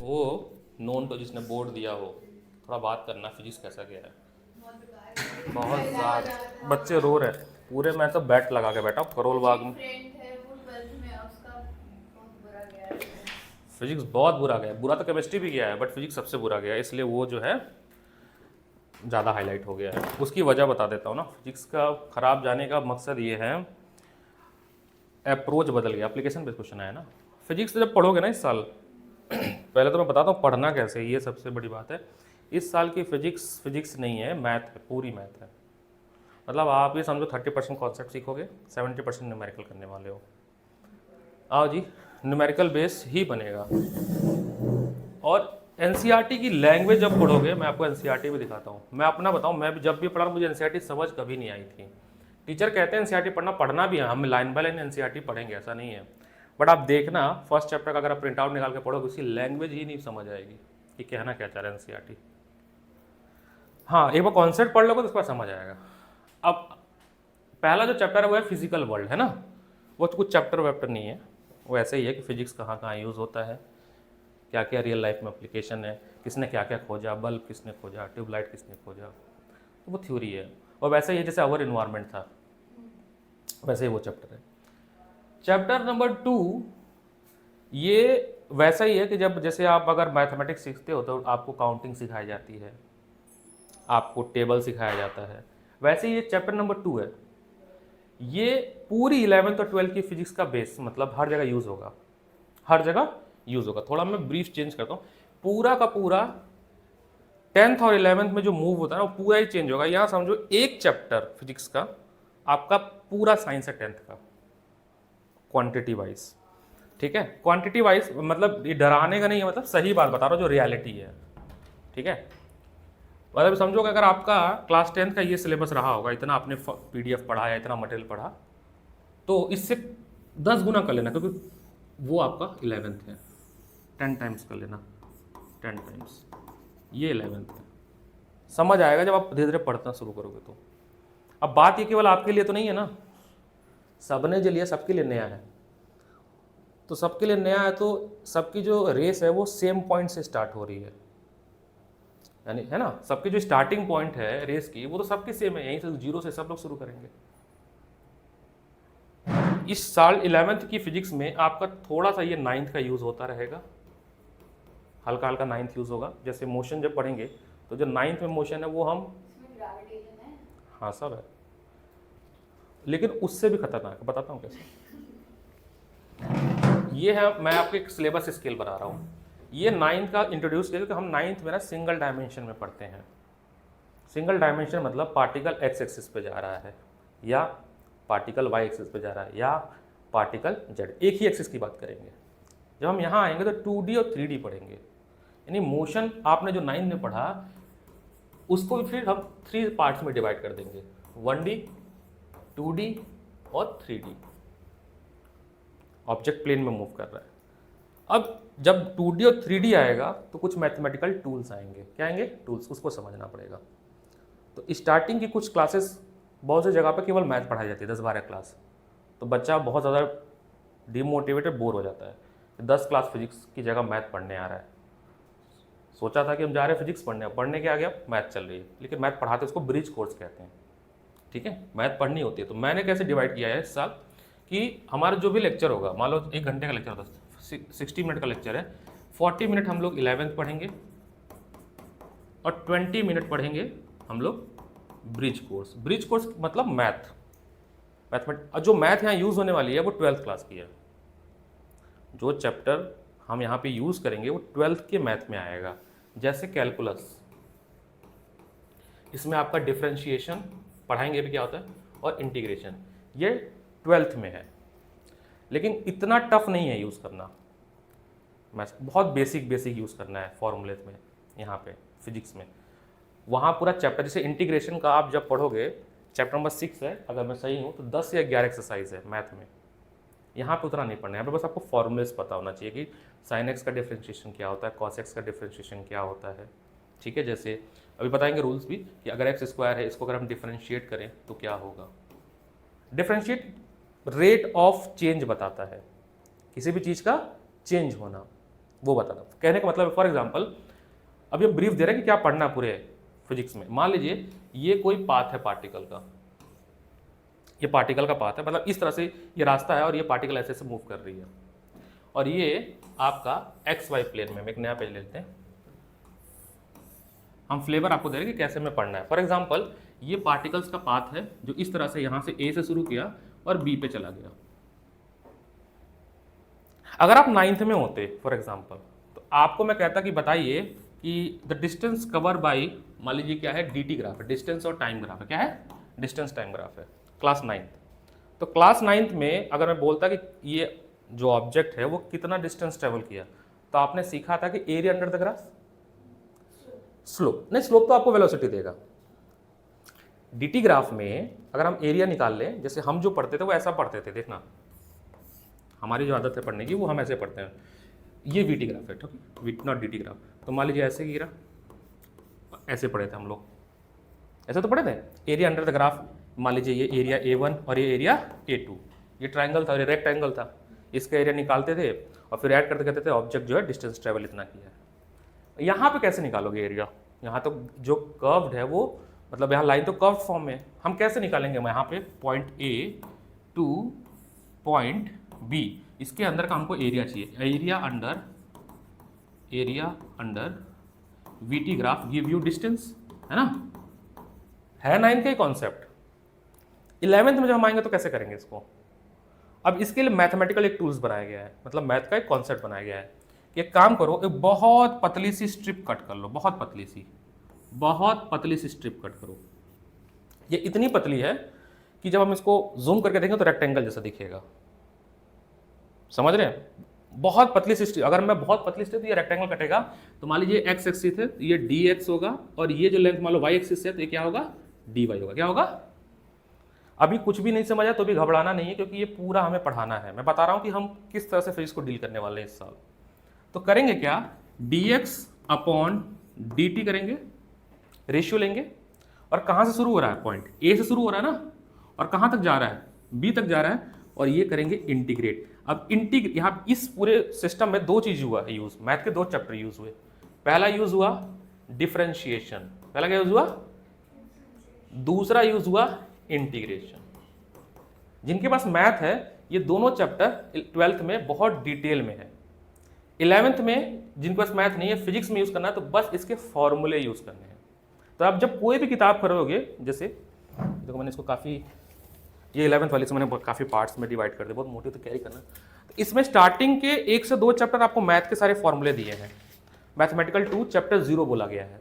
वो नोन तो जिसने बोर्ड दिया हो, थोड़ा बात करना, फिजिक्स कैसा गया है। बहुत ज़्यादा बच्चे रो रहे हैं पूरे। मैं तो बैट लगा के बैठा हूँ करोल बाग में। फिजिक्स बहुत बुरा गया, बुरा तो केमिस्ट्री भी गया है बट फिजिक्स सबसे बुरा गया है, इसलिए वो जो है ज़्यादा हाईलाइट हो गया है। उसकी वजह बता देता हूँ ना। फिजिक्स का ख़राब जाने का मकसद ये है, अप्रोच बदल गया, एप्लीकेशन बेस्ड क्वेश्चन आया ना। फिजिक्स जब पढ़ोगे ना इस साल, पहले तो मैं बताता हूँ पढ़ना कैसे, ये सबसे बड़ी बात है। इस साल की फिजिक्स फिजिक्स नहीं है, मैथ है, पूरी मैथ है। मतलब आप ये समझो 30% कॉन्सेप्ट सीखोगे, 70% न्यूमेरिकल करने वाले हो। आओ जी, न्यूमेरिकल बेस ही बनेगा। और एनसीईआरटी की लैंग्वेज जब पढ़ोगे, मैं आपको एनसीईआरटी भी दिखाता हूँ। मैं अपना बताऊँ, मैं भी जब भी पढ़ा मुझे एनसीईआरटी समझ कभी नहीं आई थी। टीचर कहते हैं एनसीईआरटी पढ़ना, पढ़ना भी है, हम लाइन बाय लाइन एनसीईआरटी पढ़ेंगे, ऐसा नहीं है। बट आप देखना फर्स्ट चैप्टर का अगर आप प्रिंट आउट निकाल के पढ़ोगे, उसकी लैंग्वेज ही नहीं समझ आएगी कि कहना क्या चाह रहा है एनसीईआरटी। हाँ, एक बार कॉन्सेप्ट पढ़ लोगे तो उसके बाद समझ आएगा। अब पहला जो चैप्टर है वो है फिजिकल वर्ल्ड, है ना। वो तो कुछ चैप्टर वैप्टर नहीं है, वो ऐसे ही है कि फिजिक्स कहाँ कहाँ यूज़ होता है, क्या क्या रियल लाइफ में एप्लीकेशन है, किसने क्या क्या खोजा, बल्ब किसने खोजा, ट्यूबलाइट किसने खोजा, तो वो थ्योरी है। और वैसे ही जैसे आवर इन्वायरमेंट था, वैसे ही वो चैप्टर है। चैप्टर नंबर 2 ये वैसा ही है कि जब जैसे आप अगर मैथमेटिक्स सीखते हो तो आपको काउंटिंग सिखाई जाती है, आपको टेबल सिखाया जाता है, वैसे ही ये चैप्टर नंबर 2 है। ये पूरी 11th और 12th की फिजिक्स का बेस, मतलब हर जगह यूज़ होगा, हर जगह यूज़ होगा। थोड़ा मैं ब्रीफ चेंज करता हूँ, पूरा का पूरा 10th और 11th में जो मूव होता है ना वो पूरा ही चेंज होगा। यहाँ समझो एक चैप्टर फिजिक्स का आपका पूरा साइंस है 10th का, क्वांटिटी वाइज। ठीक है, क्वांटिटी वाइज मतलब ये डराने का नहीं है, मतलब सही बात बता रहा हूँ जो रियलिटी है। ठीक है, मतलब समझो कि अगर आपका क्लास 10th का ये सिलेबस रहा होगा, इतना आपने पीडीएफ पढ़ा या इतना मटेरियल पढ़ा, तो इससे 10 गुना कर लेना, क्योंकि वो आपका 11th है। 10 टाइम्स कर लेना, 10 टाइम्स, ये 11th है। समझ आएगा जब आप धीरे धीरे पढ़ना शुरू करोगे तो। अब बात ये केवल आपके लिए तो नहीं है ना, सबने जो लिया सबके लिए नया है। तो सबके लिए नया है तो सबकी जो रेस है वो सेम पॉइंट से स्टार्ट हो रही है, यानी है ना, सबकी जो स्टार्टिंग पॉइंट है रेस की वो तो सबकी सेम है, यहीं से जीरो से सब लोग शुरू करेंगे। इस साल 11th की फिजिक्स में आपका थोड़ा सा ये 9th का यूज़ होता रहेगा, हल्का हल्का 9th यूज़ होगा। जैसे मोशन जब पढ़ेंगे तो जो 9th में मोशन है वो हम, हाँ सब है, लेकिन उससे भी खतरनाक है, बताता हूँ कैसे। ये है, मैं आपको एक सिलेबस स्केल बना रहा हूँ। ये 9th का इंट्रोड्यूस किया क्योंकि हम 9th में ना सिंगल डायमेंशन में पढ़ते हैं। सिंगल डायमेंशन मतलब पार्टिकल एक्स एक्सिस पे जा रहा है, या पार्टिकल वाई एक्सिस पे जा रहा है, या पार्टिकल जेड, एक ही एक्सिस की बात करेंगे। जब हम यहाँ आएंगे तो 2D और 3D पढ़ेंगे, यानी मोशन आपने जो 9th में पढ़ा उसको फिर हम 3 पार्ट्स में डिवाइड कर देंगे, 1D, 2D और 3D। ऑब्जेक्ट प्लेन में मूव कर रहा है। अब जब 2D और 3D आएगा तो कुछ मैथमेटिकल टूल्स आएंगे, क्या आएंगे, टूल्स, उसको समझना पड़ेगा। तो स्टार्टिंग की कुछ क्लासेस बहुत सी जगह पे केवल मैथ पढ़ाई जाती है, 10-12 क्लास, तो बच्चा बहुत ज़्यादा डिमोटिवेटेड, बोर हो जाता है। 10 क्लास फिजिक्स की जगह मैथ पढ़ने आ रहा है। सोचा था कि हम जा रहे हैं फिजिक्स पढ़ने, पढ़ने के आ गया मैथ चल रही है, लेकिन मैथ पढ़ाते उसको ब्रिज कोर्स कहते हैं। ठीक है, मैथ पढ़नी होती है। तो मैंने कैसे डिवाइड किया है इस साल कि हमारा जो भी लेक्चर होगा, मान लो 1 घंटे का लेक्चर होता है, 60 मिनट का लेक्चर है, 40 मिनट हम लोग 11th पढ़ेंगे और 20 मिनट पढ़ेंगे हम लोग ब्रिज कोर्स। ब्रिज कोर्स मतलब मैथमेटिक्स, जो मैथ यहाँ यूज़ होने वाली है वो 12th क्लास की है। जो चैप्टर हम यहाँ पे यूज़ करेंगे वो 12th के मैथ में आएगा। जैसे कैलकुलस, इसमें आपका डिफरेंशिएशन पढ़ाएंगे भी क्या होता है, और इंटीग्रेशन, ये 12th में है। लेकिन इतना टफ नहीं है यूज़ करना, मैथ बहुत बेसिक बेसिक यूज़ करना है फॉर्मूलेज में, यहाँ पे फिजिक्स में। वहाँ पूरा चैप्टर, जैसे इंटीग्रेशन का आप जब पढ़ोगे, चैप्टर नंबर 6 है अगर मैं सही हूँ तो 10 या 11 एक्सरसाइज है मैथ में। यहाँ पे उतना नहीं पढ़ना है, यहाँ पे बस आपको फॉर्मूलेज पता होना चाहिए कि साइन एक्स का डिफरेंशिएशन क्या होता है, कॉस एक्स का डिफरेंशिएशन क्या होता है। ठीक है, जैसे अभी बताएंगे रूल्स भी कि अगर एक्स स्क्वायर है, इसको अगर हम डिफरेंशिएट करें तो क्या होगा। डिफरेंशिएट रेट ऑफ चेंज बताता है, किसी भी चीज़ का चेंज होना। वो बता दो। कहने का मतलब फॉर एग्जांपल अभी हम ब्रीफ दे रहे हैं कि क्या पढ़ना है पूरे फिजिक्स में। मान लीजिए ये कोई पाथ है पार्टिकल का, ये पार्टिकल का पाथ है, मतलब इस तरह से ये रास्ता है और ये पार्टिकल ऐसे ऐसे मूव कर रही है, और ये आपका एक्स वाई प्लेन में। हम एक नया पेज लेते हैं, हम फ्लेवर आपको दे रहे हैं कि कैसे हमें पढ़ना है। फॉर एग्जांपल ये पार्टिकल्स का पाथ है जो इस तरह से यहाँ से ए से शुरू किया और बी पे चला गया। अगर आप 9th में होते फॉर एग्जांपल, तो आपको मैं कहता कि बताइए कि द डिस्टेंस कवर बाई, मान लीजिए क्या है, dt ग्राफ है, डिस्टेंस और टाइम ग्राफ है। क्या है? डिस्टेंस टाइम ग्राफ है, क्लास 9th। तो क्लास 9th में अगर मैं बोलता कि ये जो ऑब्जेक्ट है वो कितना डिस्टेंस ट्रेवल किया, तो आपने सीखा था कि area under the graph, slope नहीं, स्लोप तो आपको वेलोसिटी देगा। dt ग्राफ में अगर हम एरिया निकाल लें, जैसे हम जो पढ़ते थे वो ऐसा पढ़ते थे, देखना हमारी जो आदत है पढ़ने की वो हम ऐसे पढ़ते हैं। ये वीटी ग्राफ है, ठीक है, नॉट dt ग्राफ। तो मान लीजिए ऐसे गिरा, ऐसे पढ़े थे हम लोग, ऐसे तो पढ़े थे, एरिया अंडर द ग्राफ। मान लीजिए ये एरिया A1 और ये एरिया A2, ये ट्राइंगल था, ये रेक्टेंगल था, इसका एरिया निकालते थे और फिर ऐड करते कहते थे ऑब्जेक्ट जो है डिस्टेंस ट्रेवल इतना किया है। यहाँ पे कैसे निकालोगे एरिया? यहाँ तो जो कर्व्ड है वो, मतलब यहाँ लाइन तो कर्व्ड फॉर्म में, हम कैसे निकालेंगे? मैं यहाँ पे point A two point B, इसके अंदर का हमको एरिया चाहिए। Area under VT graph give you distance, है ना? है 9th का ही कॉन्सेप्ट। 11th में जब हम आएंगे तो कैसे करेंगे इसको? अब इसके लिए मैथमेटिकल एक टूल्स बनाया गया है, मतलब मैथ का एक कॉन्सेप्ट बनाया गया है कि एक काम करो, एक बहुत पतली सी स्ट्रिप कट कर लो, बहुत पतली सी स्ट्रिप कट करो। ये इतनी पतली है कि जब हम इसको जूम करके देखेंगे तो रेक्टेंगल जैसा दिखेगा, समझ रहे हैं? बहुत पतली सी स्ट्रिप, अगर मैं बहुत पतली स्ट्रिप, तो ये रेक्टेंगल कटेगा। तो मान लीजिए एक्स एक्सिस है, तो ये dx होगा, और ये जो लेंथ मान लो y एक्सिस है, तो ये क्या होगा? dy होगा। क्या होगा? अभी कुछ भी नहीं समझा तो भी घबराना नहीं है, क्योंकि ये पूरा हमें पढ़ाना है। मैं बता रहा हूं कि हम किस तरह से फिजिक्स को डील करने वाले हैं इस साल। तो करेंगे क्या? dx अपॉन dt करेंगे, रेशियो लेंगे, और कहां से शुरू हो रहा है? पॉइंट ए से शुरू हो रहा है ना, और कहां तक जा रहा है? बी तक जा रहा है, और ये करेंगे इंटीग्रेट। अब यहाँ इस पूरे सिस्टम में दो चीज हुआ है यूज, मैथ के दो चैप्टर यूज हुए। पहला यूज हुआ डिफरेंशिएशन, पहला क्या यूज हुआ? दूसरा यूज हुआ इंटीग्रेशन। जिनके पास मैथ है ये दोनों चैप्टर 12th में बहुत डिटेल में है। 11th में जिनके पास मैथ नहीं है, फिजिक्स में यूज करना है, तो बस इसके फॉर्मूले यूज करने हैं। तो आप जब कोई भी किताब करोगे, जैसे देखो मैंने इसको काफ़ी, ये 11th वाली से मैंने काफ़ी पार्ट्स में डिवाइड कर दिया, बहुत मोटी तो कैरी करना। तो इसमें स्टार्टिंग के 1 से 2 चैप्टर आपको मैथ के सारे फॉर्मूले दिए हैं। मैथमेटिकल 2 चैप्टर 0 बोला गया है।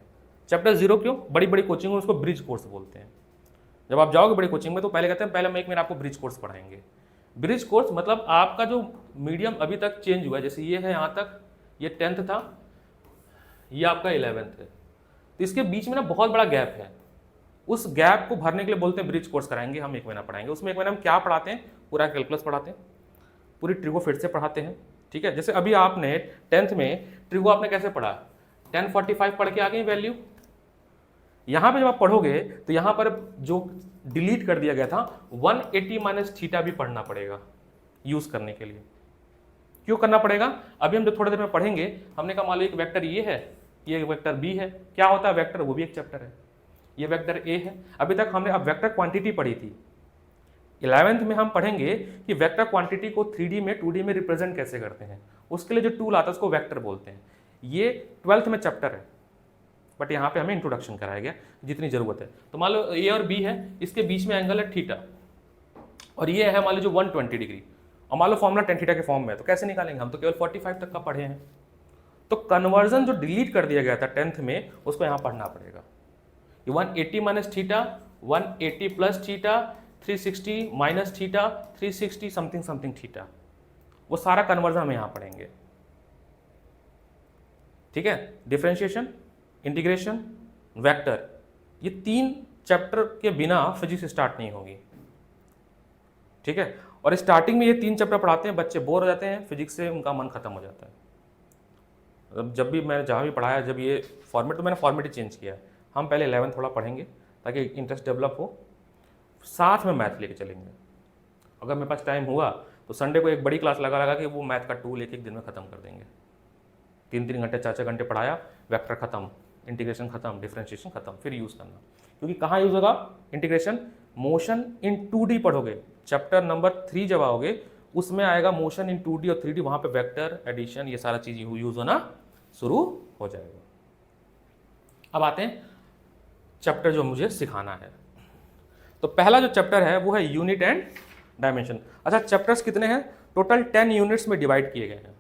चैप्टर 0 क्यों? बड़ी बड़ी कोचिंग में उसको ब्रिज कोर्स बोलते हैं। जब आप जाओगे बड़ी कोचिंग में तो पहले कहते हैं पहले एक महीना आपको ब्रिज कोर्स पढ़ाएंगे। ब्रिज कोर्स मतलब आपका जो मीडियम अभी तक चेंज हुआ है, जैसे ये है यहाँ तक, ये 10th था, ये आपका 11th है, तो इसके बीच में ना बहुत बड़ा गैप है। उस गैप को भरने के लिए बोलते हैं ब्रिज कोर्स कराएंगे, हम 1 महीना पढ़ाएंगे। उसमें 1 महीना हम क्या पढ़ाते हैं? पूरा कैलकुलस पढ़ाते हैं, पूरी ट्रिगो फिर से पढ़ाते हैं, ठीक है। जैसे अभी आपने 10th में ट्रिगो आपने कैसे पढ़ा? 1045 पढ़ के आ गई वैल्यू। यहाँ पे जब आप पढ़ोगे तो यहाँ पर जो डिलीट कर दिया गया था 180 माइनस थीटा भी पढ़ना पड़ेगा यूज करने के लिए। क्यों करना पड़ेगा? अभी हम जो थोड़ी देर में पढ़ेंगे, हमने कहा मान लो एक वेक्टर ये है, ये वेक्टर बी है, क्या होता है वेक्टर? वो भी एक चैप्टर है। ये वेक्टर ए है। अभी तक हमने अब वेक्टर क्वांटिटी पढ़ी थी। 11th में हम पढ़ेंगे कि वेक्टर क्वांटिटी को 3D में 2D में रिप्रेजेंट कैसे करते हैं। उसके लिए जो टूल आता है उसको वेक्टर बोलते हैं। ये 12th में चैप्टर है, बट यहाँ पे हमें इंट्रोडक्शन कराया गया जितनी जरूरत है। तो मान लो ए और बी है, इसके बीच में एंगल है थीटा, और ये है मान लो जो 120 डिग्री, और मान लो फॉर्मूला tan थीटा के फॉर्म में है, तो कैसे निकालेंगे? हम तो केवल 45 तक का पढ़े हैं। तो कन्वर्जन जो डिलीट कर दिया गया था 10th में, उसको यहाँ पढ़ना पड़ेगा। 180 minus theta, 180 plus theta, 360 minus theta, 360 something something theta, वो सारा कन्वर्जन हम यहाँ पढ़ेंगे, ठीक है। डिफरेंशिएशन, इंटीग्रेशन, वेक्टर, ये 3 चैप्टर के बिना फिजिक्स स्टार्ट नहीं होगी, ठीक है। और स्टार्टिंग में ये 3 चैप्टर पढ़ाते हैं, बच्चे बोर हो जाते हैं, फिजिक्स से उनका मन खत्म हो जाता है। जब भी मैं जहाँ भी पढ़ाया, जब ये फॉर्मेट, तो मैंने फॉर्मेट ही चेंज किया है। हम पहले 11th थोड़ा पढ़ेंगे ताकि इंटरेस्ट डेवलप हो, साथ में मैथ लेके चलेंगे। अगर मेरे पास टाइम हुआ तो संडे को एक बड़ी क्लास लगा कि वो मैथ का टूल एक दिन में ख़त्म कर देंगे। 3 घंटे 4 घंटे पढ़ाया, वेक्टर खत्म, इंटीग्रेशन खत्म, डिफरेंशिएशन खत्म, फिर यूज़ करना। क्योंकि कहाँ यूज़ होगा इंटीग्रेशन? मोशन इन 2D पढ़ोगे, चैप्टर नंबर 3 जब आओगे उसमें आएगा मोशन इन 2D और 3D, वहाँ पे वेक्टर, एडिशन, ये सारा चीज़ यूज़ होना शुरू हो जाएगा। अब आते हैं चैप्टर जो मुझे सिखाना है। तो पहला जो चैप्टर है वो है यूनिट एंड डायमेंशन। अच्छा, चैप्टर्स कितने हैं? टोटल 10 यूनिट्स में डिवाइड किए गए हैं,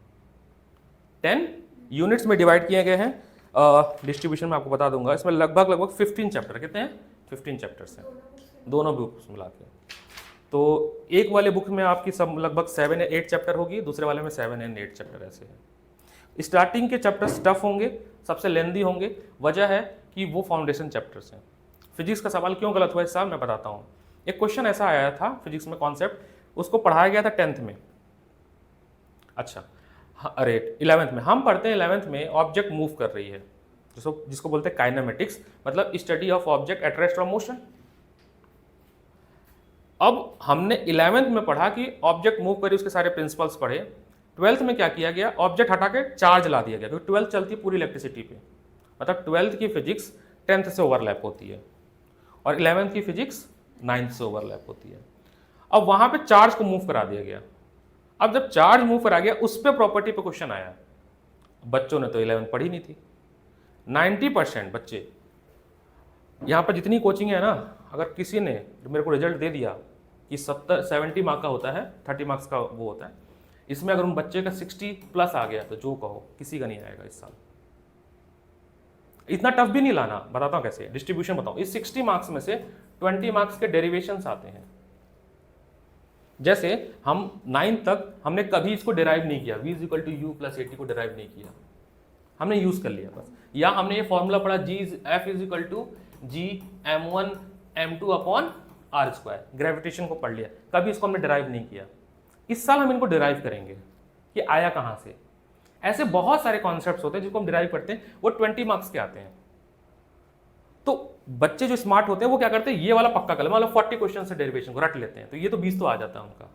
10 यूनिट्स में डिवाइड किए गए हैं। डिस्ट्रीब्यूशन में आपको बता दूंगा। इसमें लगभग 15 चैप्टर, कितने हैं? 15 चैप्टर्स हैं, दोनों बुक्स मिला के। तो एक वाले बुक में आपकी सब लगभग 7 या 8 चैप्टर होगी, दूसरे वाले में 7 एंड 8 चैप्टर ऐसे हैं। स्टार्टिंग के चैप्टर्स टफ होंगे, सबसे लेंदी होंगे, वजह है कि वो फाउंडेशन चैप्टर्स हैं। फिजिक्स का सवाल क्यों गलत हुआ इस साल मैं बताता हूँ। एक क्वेश्चन ऐसा आया था फिजिक्स में, कॉन्सेप्ट, उसको पढ़ाया गया था 10th में। अच्छा अरे 11th में, हम पढ़ते हैं 11th में ऑब्जेक्ट मूव कर रही है, जिसको बोलते हैं काइनेमेटिक्स, मतलब study of object at rest और मोशन। अब हमने 11th में पढ़ा कि ऑब्जेक्ट मूव करी, उसके सारे प्रिंसिपल्स पढ़े। 12th में क्या किया गया? ऑब्जेक्ट हटा के चार्ज ला दिया गया, क्योंकि 12th चलती पूरी इलेक्ट्रिसिटी पे, मतलब 12th की फिजिक्स 10th से ओवरलैप होती है और 11th की फिजिक्स 9th से ओवरलैप होती है। अब वहां पे चार्ज को मूव करा दिया गया। अब जब चार्ज मूव करा गया, उस पर प्रॉपर्टी पे क्वेश्चन आया। बच्चों ने तो 11th पढ़ी नहीं थी। 90% बच्चे, यहाँ पर जितनी कोचिंग है ना, अगर किसी ने मेरे को रिजल्ट दे दिया कि 70 मार्क का होता है, 30 मार्क्स का वो होता है, इसमें अगर उन बच्चे का 60+ आ गया तो जो कहो, किसी का नहीं आएगा इस साल। इतना टफ भी नहीं लाना, बताता हूँ कैसे। डिस्ट्रीब्यूशन बताओ। इस 60 मार्क्स में से 20 मार्क्स के डेरिवेशंस आते हैं। जैसे हम 9 तक हमने कभी इसको डिराइव नहीं किया, v = u + at को डिराइव नहीं किया, हमने यूज कर लिया बस। या हमने ये फॉर्मूला पढ़ा F = G(m1 m2) r², gravitation को पढ़ लिया, कभी इसको हमने डिराइव नहीं किया। इस साल हम इनको डिराइव करेंगे कि आया कहाँ से। ऐसे बहुत सारे कॉन्सेप्ट्स होते हैं जिसको हम डिराइव करते हैं, वो 20 मार्क्स के आते हैं। तो बच्चे जो स्मार्ट होते हैं वो क्या करते हैं, ये वाला पक्का कर, मतलब 40 क्वेश्चन से डेरिवेशन को रट लेते हैं, तो ये तो 20 तो आ जाता है उनका।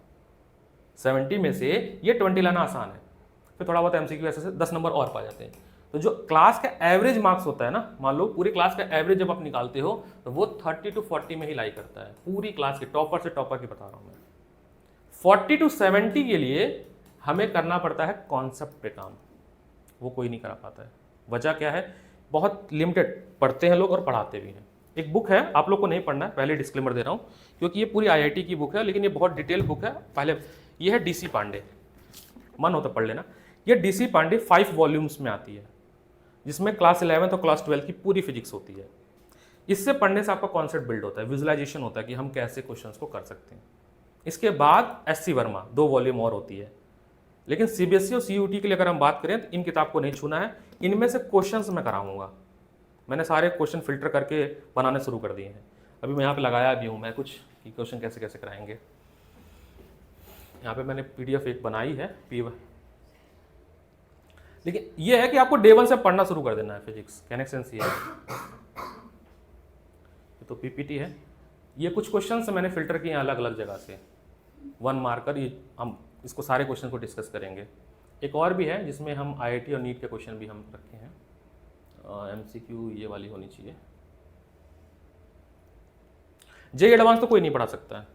70 में से ये 20 लाना आसान है, फिर थोड़ा बहुत MCQ ऐसे से 10 नंबर और पा जाते हैं। तो जो क्लास का एवरेज मार्क्स होता है ना, मान लो पूरी क्लास का एवरेज जब आप निकालते हो तो वो 30 to 40 में ही लाई करता है, पूरी क्लास के टॉपर से टॉपर की बता रहा हूँ मैं। 40 to 70 के लिए हमें करना पड़ता है कॉन्सेप्ट पे काम, वो कोई नहीं करा पाता है। वजह क्या है? बहुत लिमिटेड पढ़ते हैं लोग और पढ़ाते भी हैं। एक बुक है, आप लोग को नहीं पढ़ना है, पहले डिस्क्लेमर दे रहा हूँ, क्योंकि ये पूरी IIT की बुक है, लेकिन ये बहुत डिटेल बुक है। पहले ये है DC पांडे, मन हो तो पढ़ लेना। ये DC पांडे 5 वॉल्यूम्स में आती है, जिसमें क्लास 11th और क्लास 12 की पूरी फिजिक्स होती है। इससे पढ़ने से आपका कॉन्सेप्ट बिल्ड होता है, विजुअलाइजेशन होता है कि हम कैसे क्वेश्चंस को कर सकते हैं। इसके बाद SC वर्मा 2 वॉल्यूम और होती है, लेकिन CBSE और CUT के लिए अगर हम बात करें तो इन किताब को नहीं छूना है। इनमें से क्वेश्चंस मैं कराऊंगा, मैंने सारे क्वेश्चन फिल्टर करके बनाने शुरू कर दिए हैं। अभी मैं यहाँ पे लगाया भी हूँ मैं कुछ कि क्वेश्चन कैसे कैसे कराएंगे। यहाँ पे मैंने PDF एक बनाई है लेकिन ये है कि आपको Day 1 से पढ़ना शुरू कर देना है फिजिक्स, कहने का सेंस ये है। तो PPT है, ये कुछ क्वेश्चन मैंने फिल्टर किए अलग अलग जगह से, 1 मार्कर, ये हम इसको सारे क्वेश्चन को डिस्कस करेंगे। एक और भी है जिसमें हम IIT और नीट के क्वेश्चन भी हम रखे हैं। MCQ ये वाली होनी चाहिए। JEE एडवांस तो कोई नहीं पढ़ा सकता है,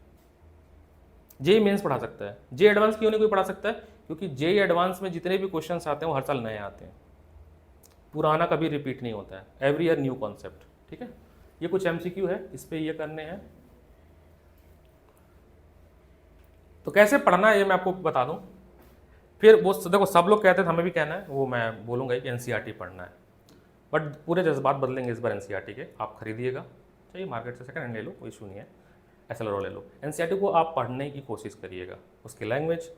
JEE मेंस पढ़ा सकता है। JEE एडवांस क्यों नहीं कोई पढ़ा सकता है? क्योंकि JEE एडवांस में जितने भी क्वेश्चंस आते हैं वो हर साल नए आते हैं, पुराना कभी रिपीट नहीं होता है, एवरी ईयर न्यू कॉन्सेप्ट। ठीक है, ये कुछ MCQ है, इस पे ये करने हैं। तो कैसे पढ़ना है ये मैं आपको बता दूं। फिर वो देखो, सब लोग कहते थे, हमें भी कहना है, वो मैं बोलूँगा कि NCERT पढ़ना है, बट पूरे जज्बात बदलेंगे इस बार। NCERT के आप खरीदिएगा, चाहिए मार्केट से सेकंड हैंड ले लो, कोई इशू नहीं है, SLR ले लो। NCERT को आप पढ़ने की कोशिश करिएगा। उसकी लैंग्वेज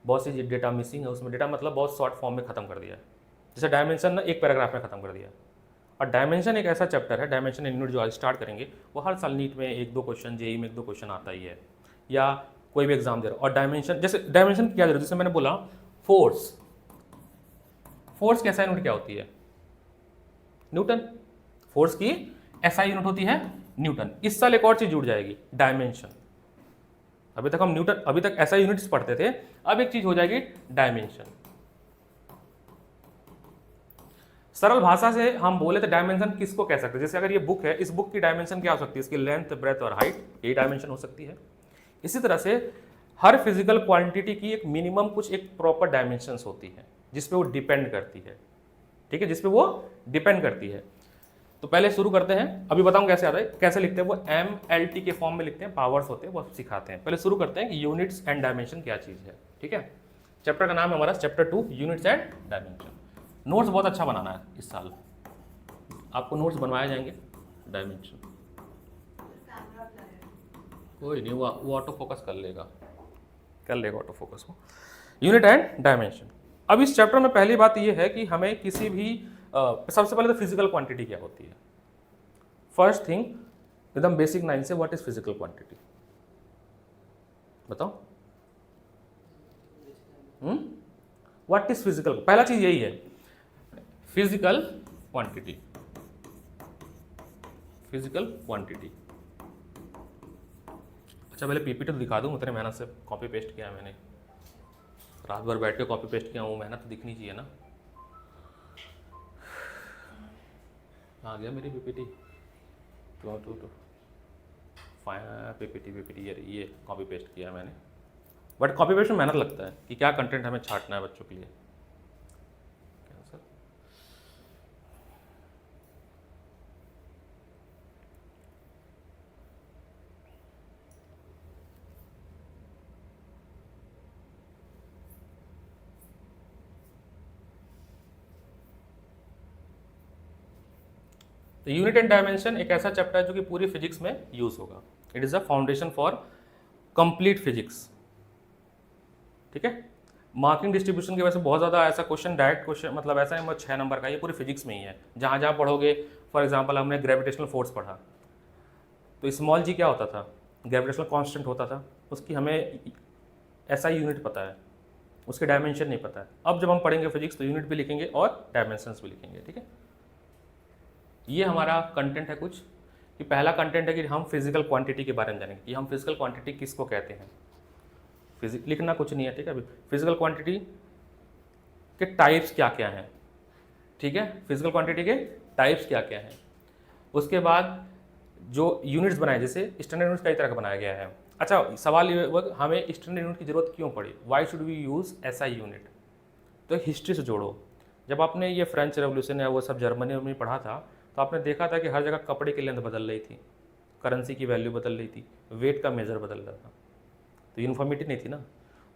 बहुत सी डेटा मिसिंग है उसमें, डेटा मतलब बहुत शॉर्ट फॉर्म में ख़त्म कर दिया है। जैसे डायमेंशन ना एक पैराग्राफ में ख़त्म कर दिया, और डायमेंशन एक ऐसा चैप्टर है, डायमेंशन यूनिट जो आज स्टार्ट करेंगे, वो हर साल नीट में 1-2 क्वेश्चन, JEE में 1-2 क्वेश्चन आता ही है, या कोई भी एग्जाम दे रहा हो। और डायमेंशन, जैसे डायमेंशन क्या जरूरत है, जैसे मैंने बोला फोर्स की SI यूनिट क्या होती है? न्यूटन। फोर्स की SI यूनिट होती है न्यूटन। इस साल एक और चीज जुड़ जाएगी, डायमेंशन। अभी तक SI यूनिट्स पढ़ते थे, अब एक चीज हो जाएगी डायमेंशन। सरल भाषा से हम बोले तो डायमेंशन किसको कह सकते हैं, जैसे अगर ये बुक है, इस बुक की डायमेंशन क्या हो सकती है, इसकी लेंथ, ब्रेथ और हाइट, यही डायमेंशन हो सकती है। इसी तरह से हर फिजिकल क्वांटिटी की एक मिनिमम कुछ एक प्रॉपर डायमेंशंस होती है जिसपे वो डिपेंड करती है, ठीक है, जिसपे वो डिपेंड करती है। तो पहले शुरू करते हैं, अभी बताऊं कैसे आता है, कैसे लिखते हैं, वो MLT के फॉर्म में लिखते हैं, पावर्स होते हैं, वो सिखाते हैं। पहले शुरू करते हैं कि यूनिट्स एंड डायमेंशन क्या चीज़ है, ठीक है। चैप्टर का नाम है हमारा chapter 2 units and dimension. Notes बहुत अच्छा बनाना है इस साल, आपको नोट्स बनवाए जाएंगे डायमेंशन, कोई नहीं, वो ऑटो फोकस कर लेगा ऑटो फोकस को। Unit and dimension. अब इस चैप्टर में पहली बात यह है कि हमें किसी भी सबसे पहले तो फिजिकल क्वांटिटी क्या होती है। फर्स्ट थिंग एकदम बेसिक 9 से, व्हाट इज फिजिकल क्वांटिटी, बताओ। व्हाट इज फिजिकल, पहला चीज यही है, फिजिकल क्वांटिटी। फिजिकल क्वांटिटी, अच्छा पहले पीपीटी तो दिखा दूँ, उतने मेहनत से कॉपी पेस्ट किया है मैंने, रात भर बैठ के कॉपी पेस्ट किया हूँ, मेहनत तो दिखनी चाहिए ना। आ गया मेरी पीपीटी, तो पीपीटी ये कॉपी पेस्ट किया है मैंने, बट कॉपी पेस्ट में मेहनत लगता है कि क्या कंटेंट हमें छांटना है बच्चों के लिए। तो यूनिट एंड डायमेंशन एक ऐसा चैप्टर है जो कि पूरी फिजिक्स में यूज होगा। It is a foundation for complete physics, ठीक है। मार्किंग डिस्ट्रीब्यूशन की वजह से बहुत ज़्यादा ऐसा क्वेश्चन, डायरेक्ट क्वेश्चन, मतलब ऐसा नहीं 6 नंबर का, ये पूरी फिजिक्स में ही है। जहाँ जहाँ पढ़ोगे, फॉर एग्जाम्पल हमने ग्रेविटेशनल फोर्स पढ़ा, तो स्मॉल जी क्या होता था, ग्रेविटेशनल कांस्टेंट होता था, उसकी हमें ऐसा यूनिट पता है, उसके डायमेंशन नहीं पता है। अब जब हम पढ़ेंगे फिजिक्स तो यूनिट भी लिखेंगे और डायमेंशंस भी लिखेंगे, ठीक है। ये हमारा कंटेंट है कुछ, कि पहला कंटेंट है कि हम फिजिकल क्वांटिटी के बारे में जानेंगे कि हम फिजिकल क्वांटिटी किसको कहते हैं। लिखना कुछ नहीं है, ठीक है। अभी फिजिकल क्वांटिटी के टाइप्स क्या क्या हैं, ठीक है, फिजिकल क्वांटिटी के टाइप्स क्या क्या हैं। उसके बाद जो यूनिट्स बनाए, जैसे स्टैंडर्ड यूनिट्स कई तरह का बनाया गया है। अच्छा सवाल ये, हमें स्टैंडर्ड यूनिट की जरूरत क्यों पड़ी, why should we use SI unit. तो हिस्ट्री से जोड़ो, जब आपने ये फ्रेंच रेवोल्यूशन या वो सब जर्मनी में पढ़ा था, तो आपने देखा था कि हर जगह कपड़े की लेंथ बदल रही थी, करेंसी की वैल्यू बदल रही थी, वेट का मेजर बदल रहा था, तो यूनिफॉर्मिटी नहीं थी ना।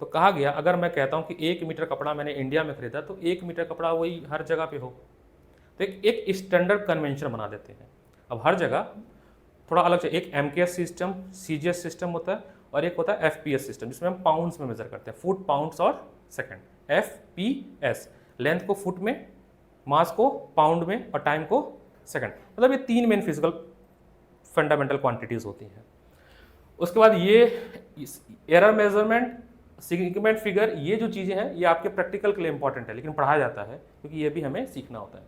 तो कहा गया अगर मैं कहता हूँ कि 1 मीटर कपड़ा मैंने इंडिया में खरीदा, तो 1 मीटर कपड़ा वही हर जगह पे हो, तो एक स्टैंडर्ड कन्वेंशन बना देते हैं। अब हर जगह थोड़ा अलग से, एक MKS सिस्टम, CGS सिस्टम होता है, और एक होता है FPS सिस्टम, जिसमें हम पाउंड्स में मेजर करते हैं, फुट, पाउंड्स और सेकंड। FPS लेंथ को फुट में, मास को पाउंड में और टाइम को सेकंड, मतलब ये 3 मेन फिजिकल फंडामेंटल क्वांटिटीज होती हैं। उसके बाद ये एरर मेजरमेंट, सिग्निफिकेंट फिगर, ये जो चीज़ें हैं ये आपके प्रैक्टिकल के लिए इंपॉर्टेंट है, लेकिन पढ़ाया जाता है क्योंकि ये भी हमें सीखना होता है।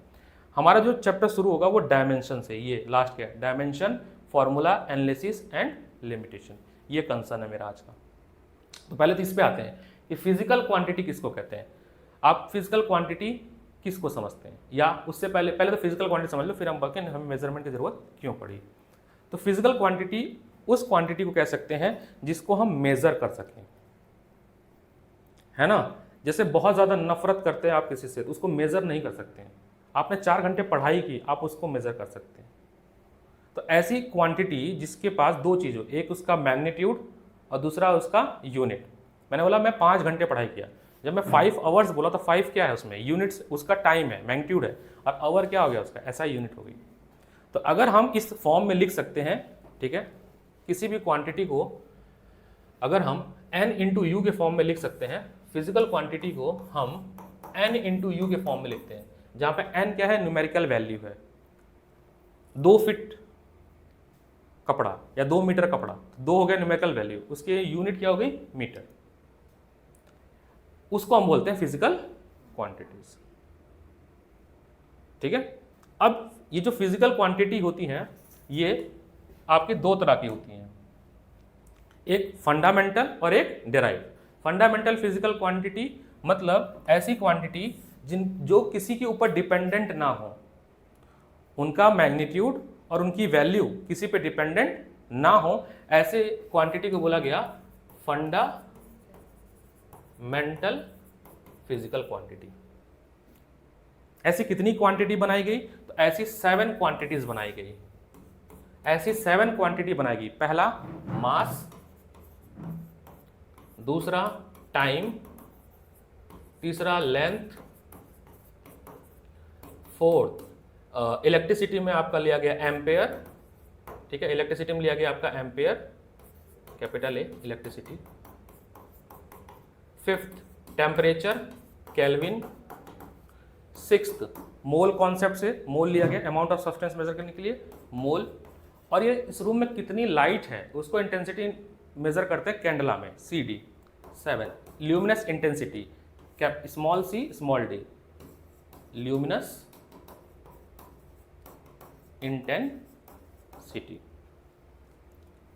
हमारा जो चैप्टर शुरू होगा वो डायमेंशन से, ये लास्ट क्या है, dimension, formula, analysis and limitation, ये कंसर्न है मेरा आज का। तो पहले तो इस पे आते हैं कि फिजिकल क्वांटिटी किसको कहते हैं। आप फिजिकल क्वांटिटी किसको समझते हैं, या उससे पहले तो फिजिकल क्वांटिटी समझ लो, फिर हम बाकी हमें मेजरमेंट की जरूरत क्यों पड़ी। तो फिजिकल क्वांटिटी उस क्वांटिटी को कह सकते हैं जिसको हम मेजर कर सकें, है ना। जैसे बहुत ज़्यादा नफरत करते हैं आप किसी से, तो उसको मेजर नहीं कर सकते हैं। आपने 4 घंटे पढ़ाई की, आप उसको मेजर कर सकते हैं। तो ऐसी क्वांटिटी जिसके पास 2 चीज़ हो, एक उसका मैग्नीट्यूड और दूसरा उसका यूनिट। मैंने बोला मैं 5 घंटे पढ़ाई किया, जब मैं 5 आवर्स बोला तो 5 क्या है उसमें, यूनिट्स, उसका टाइम है, मैग्नीट्यूड है, और आवर क्या हो गया उसका, ऐसा यूनिट हो गई। तो अगर हम इस फॉर्म में लिख सकते हैं, ठीक है, किसी भी क्वांटिटी को अगर हम n इंटू यू के फॉर्म में लिख सकते हैं, फिजिकल क्वांटिटी को हम n इंटू यू के फॉर्म में लिखते हैं, जहाँ पे n क्या है, न्यूमेरिकल वैल्यू है। 2 फीट कपड़ा या 2 मीटर कपड़ा, 2 हो गया न्यूमेरिकल वैल्यू, उसके यूनिट क्या हो गई, मीटर। उसको हम बोलते हैं फिजिकल क्वांटिटीज, ठीक है। अब ये जो फिजिकल क्वांटिटी होती हैं ये आपकी 2 तरह की होती हैं, एक फंडामेंटल और एक डेराइव। फंडामेंटल फिजिकल क्वांटिटी मतलब ऐसी क्वांटिटी जो किसी के ऊपर डिपेंडेंट ना हो, उनका मैग्नीट्यूड और उनकी वैल्यू किसी पे डिपेंडेंट ना हो, ऐसे क्वांटिटी को बोला गया फंडामेंटल फिजिकल क्वांटिटी। ऐसी कितनी क्वांटिटी बनाई गई? तो ऐसी 7 क्वांटिटीज बनाई गई। ऐसी 7 क्वांटिटी बनाई गई। पहला मास, दूसरा टाइम, तीसरा लेंथ, फोर्थ इलेक्ट्रिसिटी में आपका लिया गया एम्पेयर, ठीक है, इलेक्ट्रिसिटी में लिया गया आपका ampere, capital A electricity. Fifth temperature, kelvin. Sixth mole concept से मोल लिया गया, अमाउंट ऑफ सब्सटेंस मेजर करने के लिए मोल। और ये इस रूम में कितनी लाइट है उसको इंटेंसिटी मेजर करते हैं कैंडला में, CD। 7 luminous intensity, cap small c small d, luminous intensity.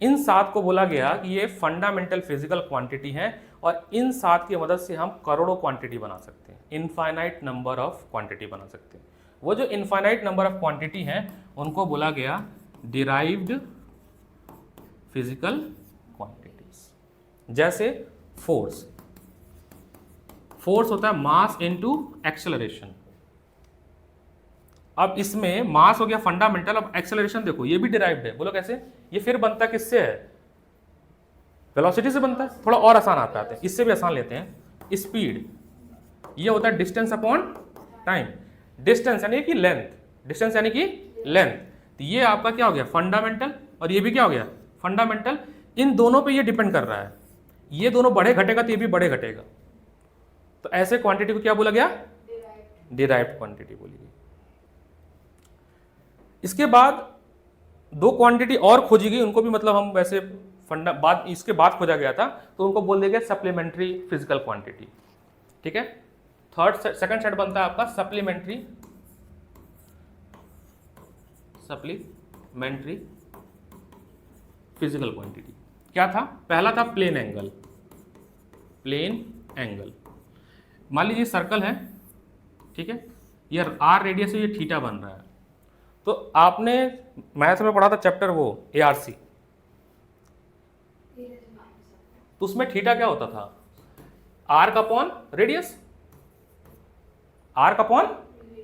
इन 7 को बोला गया कि ये फंडामेंटल फिजिकल क्वांटिटी है, और इन 7 की मदद से हम करोड़ों क्वांटिटी बना सकते हैं, इनफाइनाइट नंबर ऑफ क्वांटिटी बना सकते हैं। वो जो इनफाइनाइट नंबर ऑफ क्वांटिटी हैं उनको बोला गया डिराइव्ड फिजिकल क्वांटिटीज। जैसे फोर्स, फोर्स होता है मास इनटू एक्सेलरेशन। अब इसमें मास हो गया फंडामेंटल, अब एक्सेलरेशन देखो ये भी डिराइव्ड है। बोलो कैसे? ये फिर बनता किससे है? वेलोसिटी से बनता है। थोड़ा और आसान आता है, इससे भी आसान लेते हैं। स्पीड, ये होता है डिस्टेंस अपॉन टाइम। डिस्टेंस यानी कि लेंथ, डिस्टेंस यानी कि लेंथ। तो ये आपका क्या हो गया? फंडामेंटल, और ये भी क्या हो गया? फंडामेंटल। इन दोनों पे ये डिपेंड कर रहा है, ये दोनों बढ़े घटेगा तो ये भी बढ़े घटेगा। तो ऐसे क्वांटिटी को क्या बोला गया? डिराइव्ड क्वांटिटी बोली गई। इसके बाद 2 क्वांटिटी और खोजी गई, उनको भी मतलब हम वैसे इसके बाद खोजा गया था, तो उनको बोल दिया गया सप्लीमेंट्री फिजिकल क्वांटिटी। ठीक है, सेकंड सेट बनता है आपका सप्लीमेंट्री फिजिकल क्वांटिटी। क्या था? पहला था प्लेन एंगल। प्लेन एंगल, मान लीजिए सर्कल है, ठीक है, ये r रेडियस है, ये थीटा बन रहा है। तो आपने मैथ्स में पढ़ा था चैप्टर वो ARC, तो उसमें थीटा क्या होता था? r का अपॉन रेडियस, r का अपॉन,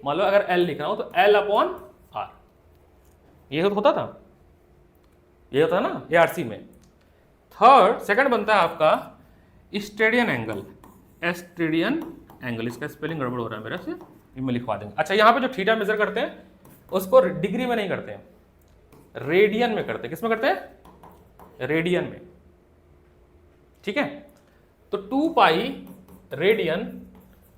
मान लो अगर l लिखना हो तो l अपॉन r, ये होता था, ये होता है ना ARC में। सेकंड बनता है आपका स्टेडियन एंगल। एस्टेडियन एंगल, इसका स्पेलिंग गड़बड़ हो रहा है मेरे से, इनमें लिखवा देंगे। अच्छा, यहाँ पे जो थीटा मेजर करते हैं उसको डिग्री में नहीं करते हैं, रेडियन में करते हैं। किस में करते हैं? रेडियन में। ठीक है, तो 2 पाई रेडियन,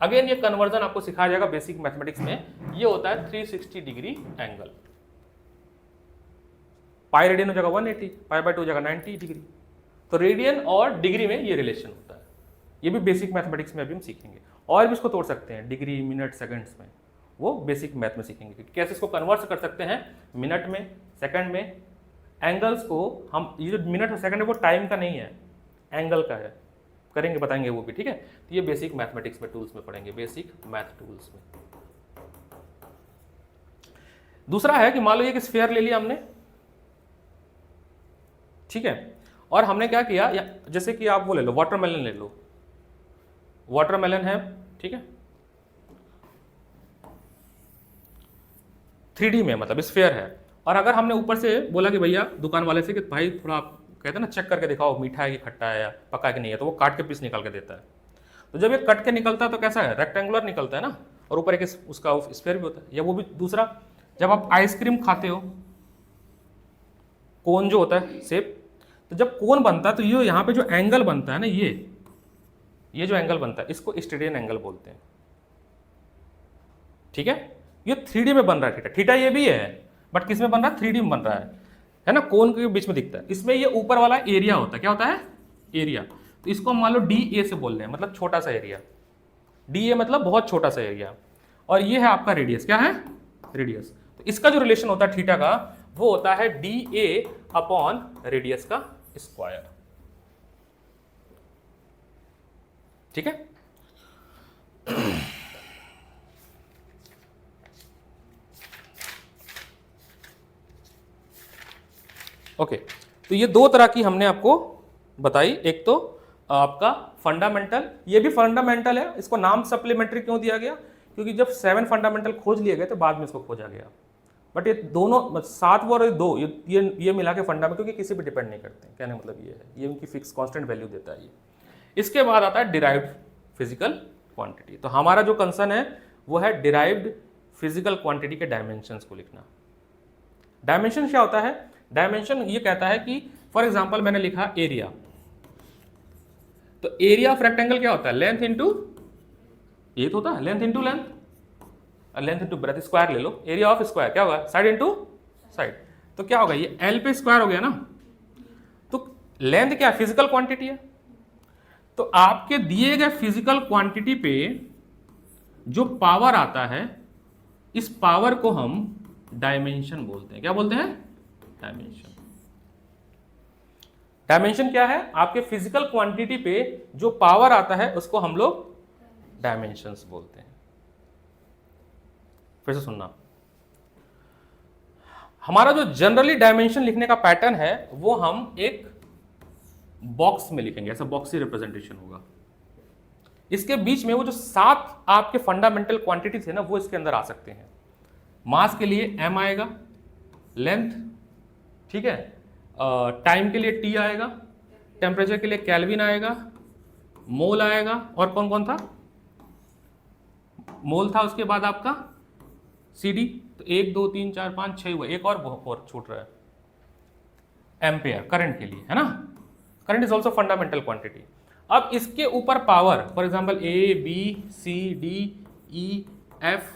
अगेन ये कन्वर्जन आपको सिखाया जाएगा बेसिक मैथमेटिक्स में। ये होता है 360 डिग्री एंगल। पाई रेडियन हो जाएगा 180, पाई बाय 2 हो जाएगा 90 डिग्री। तो रेडियन और डिग्री में ये रिलेशन होता है। ये भी बेसिक मैथमेटिक्स में अभी हम सीखेंगे, और भी इसको तोड़ सकते हैं डिग्री, मिनट, सेकंड्स में, वो बेसिक मैथ में सीखेंगे कि कैसे इसको कन्वर्ट कर सकते हैं मिनट में, सेकंड में। एंगल्स को हम, ये जो मिनट और सेकंड है वो टाइम का नहीं है, एंगल का है, करेंगे, बताएंगे वो भी। ठीक है, तो ये बेसिक मैथमेटिक्स में टूल्स में पढ़ेंगे, बेसिक मैथ टूल्स में। दूसरा है कि मान लो एक स्फीयर ले लिया हमने, ठीक है, और हमने क्या किया, जैसे कि आप वो ले लो, वाटरमेलन ले लो, वाटरमेलन है, ठीक है, 3D में, मतलब स्फीयर है। और अगर हमने ऊपर से बोला कि भैया दुकान वाले से कि भाई थोड़ा आप कहते हैं ना चेक करके दिखाओ मीठा है कि खट्टा है या पका है कि नहीं है, तो वो काट के पीस निकाल के देता है। तो जब ये कट के निकलता है तो कैसा है? रेक्टेंगुलर निकलता है ना, और ऊपर एक उसका स्फीयर भी होता है। या वो भी दूसरा, जब आप आइसक्रीम खाते हो, कोन जो होता है शेप, तो जब कोन बनता है तो ये यहाँ पे जो एंगल बनता है ना, ये जो एंगल बनता है इसको स्टेडियन एंगल बोलते हैं। ठीक है, ये 3D में बन रहा है थीटा ये भी है, बट किस में बन रहा है? 3D में बन रहा है ना, कोन के बीच में दिखता है। इसमें ये ऊपर वाला एरिया होता है, क्या होता है? एरिया। तो इसको हम मान लो DA से बोल रहे हैं, मतलब छोटा सा एरिया। DA मतलब बहुत छोटा सा एरिया, और ये है आपका रेडियस। क्या है? रेडियस। तो इसका जो रिलेशन होता है थीटा का, वो होता है DA अपॉन रेडियस का स्क्वायर। ठीक है, ओके, तो ये दो तरह की हमने आपको बताई। एक तो आपका फंडामेंटल, ये भी फंडामेंटल है, इसको नाम सप्लीमेंट्री क्यों दिया गया, क्योंकि जब 7 फंडामेंटल खोज लिए गए तो बाद में इसको खोजा गया। बट ये दोनों 7 और 2 ये मिला के फंडामेंटल, क्योंकि किसी पे डिपेंड नहीं करते हैं, कहने मतलब ये है, ये उनकी फिक्स कांस्टेंट वैल्यू देता है ये। इसके बाद आता है डिराइव्ड फिजिकल क्वांटिटी। तो हमारा जो कंसर्न है वो है डिराइव्ड फिजिकल क्वांटिटी के डायमेंशंस को लिखना। डायमेंशन क्या होता है? डायमेंशन ये कहता है कि फॉर एग्जांपल मैंने लिखा एरिया, तो एरिया ऑफ रेक्टेंगल क्या होता है? लेंथ इंटू, ये तो होता है length into length, length into breadth, square ले लो, एरिया ऑफ स्क्वायर क्या होगा? Side into side. तो क्या होगा? ये एल पे स्क्वायर हो गया ना। तो लेंथ क्या? फिजिकल क्वांटिटी है। तो आपके दिए गए फिजिकल क्वांटिटी पे जो पावर आता है, इस पावर को हम डायमेंशन बोलते हैं। क्या बोलते हैं? डायमेंशन। डायमेंशन क्या है? आपके फिजिकल क्वांटिटी पे जो पावर आता है उसको हम लोग डायमेंशंस बोलते हैं। फिर से सुनना, हमारा जो जनरली डायमेंशन लिखने का पैटर्न है वो हम एक बॉक्स में लिखेंगे, ऐसा बॉक्सी रिप्रेजेंटेशन होगा। इसके बीच में वो जो 7 आपके फंडामेंटल क्वांटिटी थे ना, वो इसके अंदर आ सकते हैं। मास के लिए m आएगा, लेंथ, ठीक है, टाइम के लिए t आएगा, टेम्परेचर के लिए केल्विन आएगा, मोल आएगा, और कौन कौन था? मोल था, उसके बाद आपका cd, तो 1 2 3 4 5 6 हुआ, एक और छूट रहा है, एम्पेयर करंट के लिए, है ना। Current is also fundamental quantity. अब इसके ऊपर power, for example A B C D E F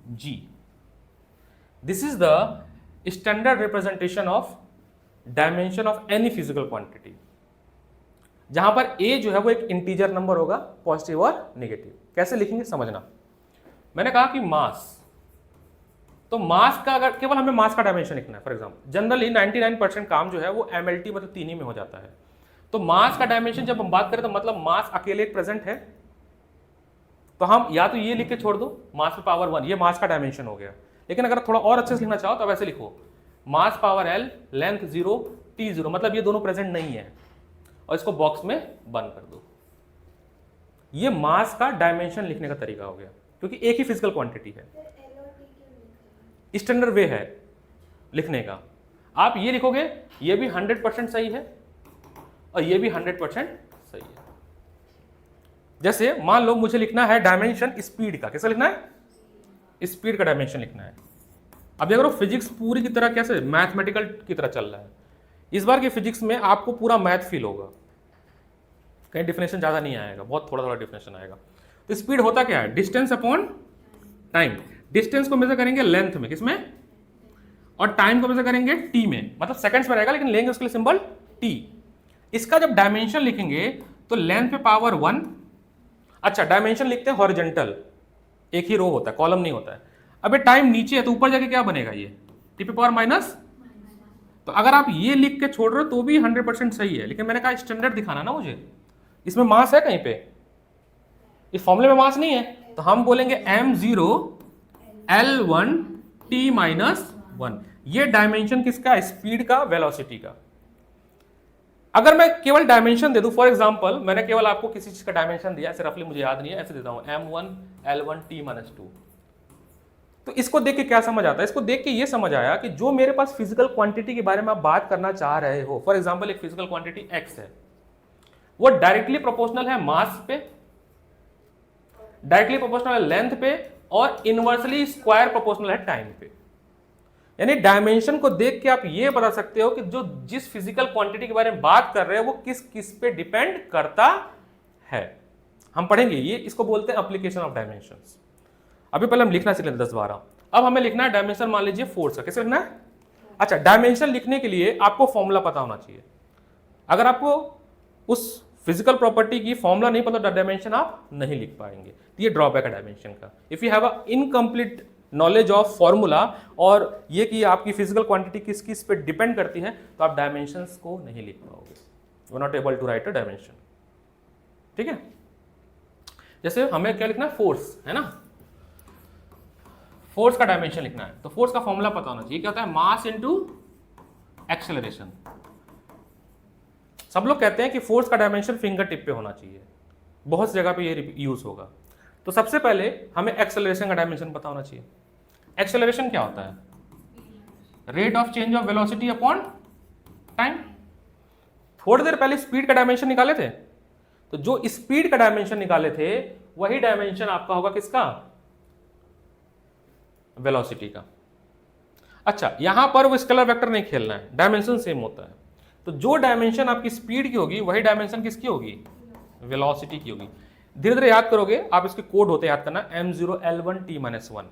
G, this is the standard representation of dimension of any physical quantity, जहां पर ए जो है वो एक इंटीजर नंबर होगा, पॉजिटिव और नेगेटिव। कैसे लिखेंगे समझना। मैंने कहा कि मास, तो मास का अगर केवल हमें मास का डायमेंशन लिखना है, फॉर एग्जाम्पल जनरली 99% काम जो है वो MLT मतलब 3 ही में हो जाता है। तो मास का डायमेंशन जब हम बात करें तो मतलब मास अकेले प्रेजेंट है, तो हम या तो ये लिख के छोड़ दो, मास पे पावर 1, ये मास का डायमेंशन हो गया। लेकिन अगर थोड़ा और अच्छे से लिखना चाहो तो अब ऐसे लिखो, मास पावर L, लेंथ 0, T 0, मतलब ये दोनों प्रेजेंट नहीं है, और इसको बॉक्स में बंद कर दो। ये मास का डायमेंशन लिखने का तरीका हो गया, क्योंकि एक ही फिजिकल क्वांटिटी है। स्टैंडर्ड वे है लिखने का। आप ये लिखोगे, ये भी 100% सही है और ये भी 100% सही है। जैसे मान लो मुझे लिखना है डायमेंशन स्पीड का, कैसे लिखना है? स्पीड का डायमेंशन लिखना है। अब अगर फिजिक्स पूरी की तरह कैसे मैथमेटिकल की तरह चल रहा है, इस बार की फिजिक्स में आपको पूरा मैथ फील होगा, कहीं डिफिनेशन ज्यादा नहीं आएगा, बहुत थोड़ा थोड़ा डिफिनेशन आएगा। तो स्पीड होता क्या है? Distance upon time. डिस्टेंस को मेजर करेंगे लेंथ में, किसमें? और टाइम को मेजर करेंगे टी में, मतलब सेकंड्स में रहेगा, लेकिन लेंगे उसके लिए सिंबल टी। इसका जब डायमेंशन लिखेंगे तो लेंथ पे पावर 1, अच्छा डायमेंशन लिखते हैं हॉरिजॉन्टल, एक ही रो होता है, कॉलम नहीं होता है। अब ये टाइम नीचे है तो ऊपर जाके क्या बनेगा? ये टी पे पावर माइनस। तो अगर आप ये लिख के छोड़ रहे हो तो भी 100% सही है, लेकिन मैंने कहा स्टैंडर्ड दिखाना ना मुझे। इसमें मास है कहीं पे? इस फॉर्मूले में मास नहीं है, तो हम बोलेंगे m0 L1 t - 1। ये डायमेंशन किसका? स्पीड का, वेलोसिटी का। अगर मैं केवल डायमेंशन दे दूं, फॉर एग्जांपल मैंने केवल आपको किसी चीज का डायमेंशन दिया, ऐसे रफली मुझे याद नहीं है, ऐसे देता हूं m1 L1 t - 2, तो इसको देख के क्या समझ आता है? इसको देख के ये समझ आया कि जो मेरे पास फिजिकल क्वांटिटी के बारे में आप बात करना चाह रहे हो, फॉर एग्जांपल एक फिजिकल क्वांटिटी x है, वो डायरेक्टली प्रोपोर्शनल है मास पे, डायरेक्टली प्रोपोर्शनल है लेंथ पे, और इनवर्सली स्क्वायर प्रोपोर्शनल है टाइम पे। यानी डायमेंशन को देख के आप ये बता सकते हो कि जो जिस फिजिकल क्वांटिटी के बारे में बात कर रहे हैं वो किस किस पे डिपेंड करता है। हम पढ़ेंगे ये, इसको बोलते हैं एप्लीकेशन ऑफ डायमेंशंस। अभी पहले हम लिखना सीख लेते 10-12। अब हमें लिखना है डायमेंशन, मान लीजिए फोर्स का। कैसे लिखना है? अच्छा, डायमेंशन लिखने के लिए आपको फॉर्मूला पता होना चाहिए। अगर आपको उस फिजिकल प्रॉपर्टी की फॉर्मूला नहीं पता, डायमेंशन आप नहीं लिख पाएंगे। तो ये ड्रॉबैक है डायमेंशन का। If you have a incomplete knowledge of formula, और ये कि आपकी फिजिकल क्वांटिटी किस किस पे डिपेंड करती है, तो आप डायमेंशंस को नहीं लिख पाओगे, you are not able to write a dimension. ठीक है, जैसे हमें क्या लिखना है? फोर्स, है ना। फोर्स का डायमेंशन लिखना है तो फोर्स का फॉर्मूला पता होना चाहिए। क्या होता है? Mass into acceleration. सब लोग कहते हैं कि फोर्स का डायमेंशन फिंगर टिप पे होना चाहिए, बहुत सी जगह पे ये यूज होगा। तो सबसे पहले हमें एक्सेलरेशन का डायमेंशन पता होना चाहिए। एक्सेलरेशन क्या होता है? Rate of change of velocity upon time. थोड़ी देर पहले स्पीड का डायमेंशन निकाले थे, तो जो स्पीड का डायमेंशन निकाले थे वही डायमेंशन आपका होगा किसका? वेलोसिटी का। अच्छा, यहां पर वो स्केलर वेक्टर नहीं खेलना है, डायमेंशन सेम होता है। तो जो डायमेंशन आपकी स्पीड की होगी वही डायमेंशन किसकी होगी? वेलोसिटी की होगी। धीरे धीरे याद करोगे आप, इसके कोड होते हैं याद करना, m0l1t-1,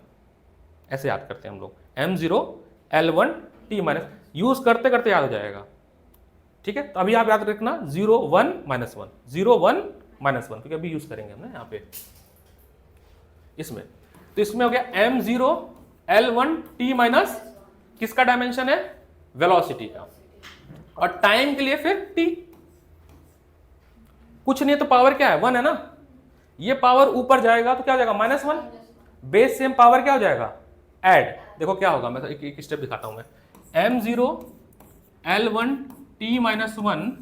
ऐसे याद करते हैं हम लोग, m0l1t-, यूज करते करते याद हो जाएगा। ठीक है, तो अभी आप याद रखना 0 1 -1, 0 1 -1, क्योंकि अभी यूज करेंगे हम ना यहाँ पे इसमें। तो इसमें हो गया m0l1t-, किसका डायमेंशन है? वेलोसिटी का। और टाइम के लिए फिर t, कुछ नहीं है तो पावर क्या है? 1 है ना, ये पावर ऊपर जाएगा तो क्या हो जाएगा? -1। बेस सेम, पावर क्या हो जाएगा? ऐड। देखो क्या होगा, मैं एक स्टेप दिखाता हूं मैं। m0l1t-1,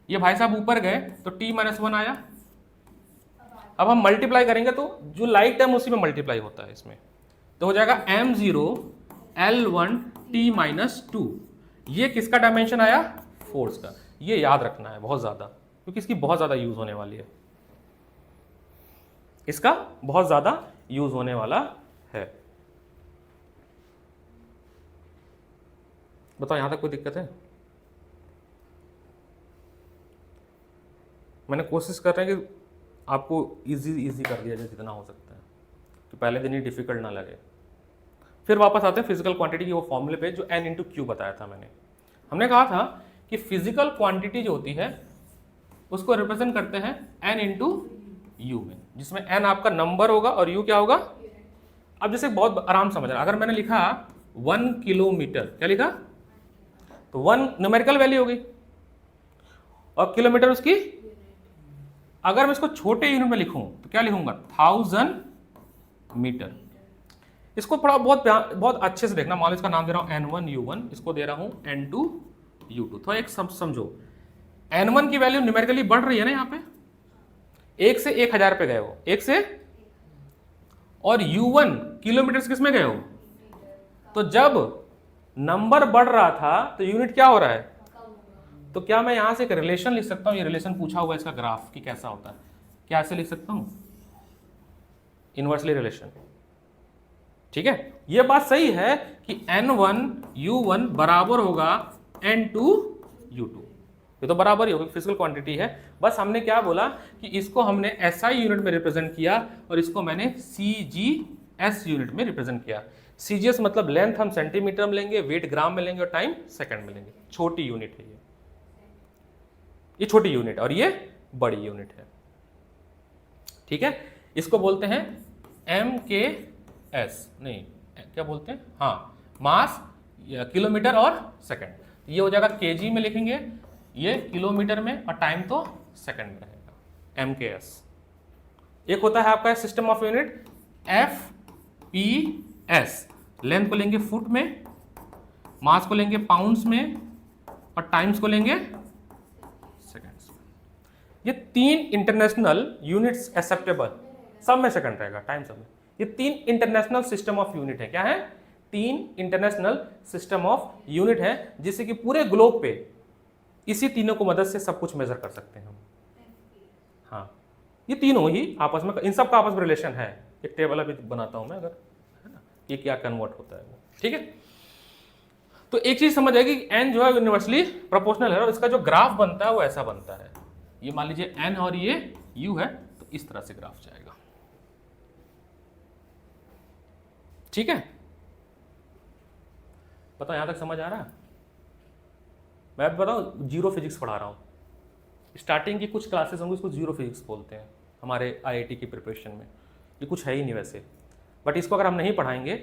ये भाई साहब ऊपर गए तो t-1 आया। अब हम मल्टीप्लाई करेंगे तो जो लाइक टाइम उसी में मल्टीप्लाई होता है इसमें, तो हो जाएगा m0l1t-2। ये किसका डायमेंशन आया? फोर्स का। ये याद रखना है बहुत ज्यादा, क्योंकि इसकी बहुत ज्यादा यूज होने वाली है, इसका बहुत ज्यादा यूज होने वाला है। बताओ यहां तक कोई दिक्कत है? मैंने कोशिश कर रहा है कि आपको इजी कर दिया जाए जितना हो सकता है, कि पहले दिन ही डिफिकल्ट ना लगे। फिर वापस आते हैं फिजिकल क्वांटिटी की वो फॉर्मूले पे जो n × Q बताया था मैंने। हमने कहा था कि फिजिकल क्वांटिटी जो होती है उसको रिप्रेजेंट करते हैं n × U में, जिसमें n आपका नंबर होगा और U क्या होगा? अब जैसे बहुत आराम समझना, अगर मैंने लिखा 1 किलोमीटर, क्या लिखा? तो 1 न्यूमेरिकल वैल्यू हो गई और किलोमीटर उसकी। अगर मैं इसको छोटे यूनिट में लिखूं तो क्या लिखूंगा? 1000 मीटर। इसको थोड़ा बहुत अच्छे से देखना। मान लो इसका नाम दे रहा हूं n1u1, इसको दे रहा हूं n2u2। तो एक समझो, n1 की वैल्यू न्यूमेरिकली बढ़ रही है ना, यहाँ पे 1 से 1000 पे गए हो, 1 से, और u1 किलोमीटर किस में गए हो? तो जब नंबर बढ़ रहा था तो यूनिट क्या हो रहा है? तो क्या मैं यहां से एक रिलेशन लिख सकता हूं? ये रिलेशन पूछा हुआ है इसका ग्राफ कि कैसा होता है, क्या ऐसे लिख सकता हूं? Inversely relation. ठीक है, ये बात सही है कि n1u1 बराबर होगा n2u2, ये तो बराबर ही होगा, फिजिकल क्वांटिटी है। बस हमने क्या बोला कि इसको हमने SI यूनिट में रिप्रेजेंट किया और इसको मैंने CGS यूनिट में रिप्रेजेंट किया। CGS मतलब लेंथ हम सेंटीमीटर में लेंगे, वेट ग्राम में लेंगे और टाइम सेकंड में लेंगे। छोटी यूनिट है ये छोटी यूनिट और ये बड़ी यूनिट है। ठीक है, इसको बोलते हैं MKS, नहीं क्या बोलते हैं, हाँ, मास किलोमीटर और सेकंड। ये हो जाएगा केजी में लिखेंगे, ये किलोमीटर में, और टाइम तो सेकंड में रहेगा। MKS। एक होता है आपका system of unit FPS, length को लेंगे फुट में, मास को लेंगे पाउंड्स में और टाइम्स को लेंगे सेकंड्स में। ये 3 इंटरनेशनल यूनिट्स एक्सेप्टेबल, सब में सेकंड रहेगा, टाइम सब में। ये 3 इंटरनेशनल सिस्टम ऑफ यूनिट है। क्या है? 3 इंटरनेशनल सिस्टम ऑफ यूनिट है, जिससे कि पूरे ग्लोब पे इसी तीनों को मदद से सब कुछ मेजर कर सकते हैं हम। हाँ, ये तीनों ही आपस में, इन सब का आपस में रिलेशन है। एक टेबल अभी बनाता हूं मैं, अगर है ना, ये क्या कन्वर्ट होता है वो। ठीक है, तो एक चीज समझ आएगी कि n जो है यूनिवर्सली प्रोपोर्शनल है और इसका जो ग्राफ बनता है वो ऐसा बनता है। ये मान लीजिए n और ये u है, तो इस तरह से ग्राफ जाएगा। ठीक है, बताओ यहां तक समझ आ रहा है? मैं बताऊं, जीरो फिजिक्स पढ़ा रहा हूं। स्टार्टिंग की कुछ क्लासेस होंगी, उसको जीरो फिजिक्स बोलते हैं हमारे IIT की प्रिपरेशन में। ये कुछ है ही नहीं वैसे, बट इसको अगर हम नहीं पढ़ाएंगे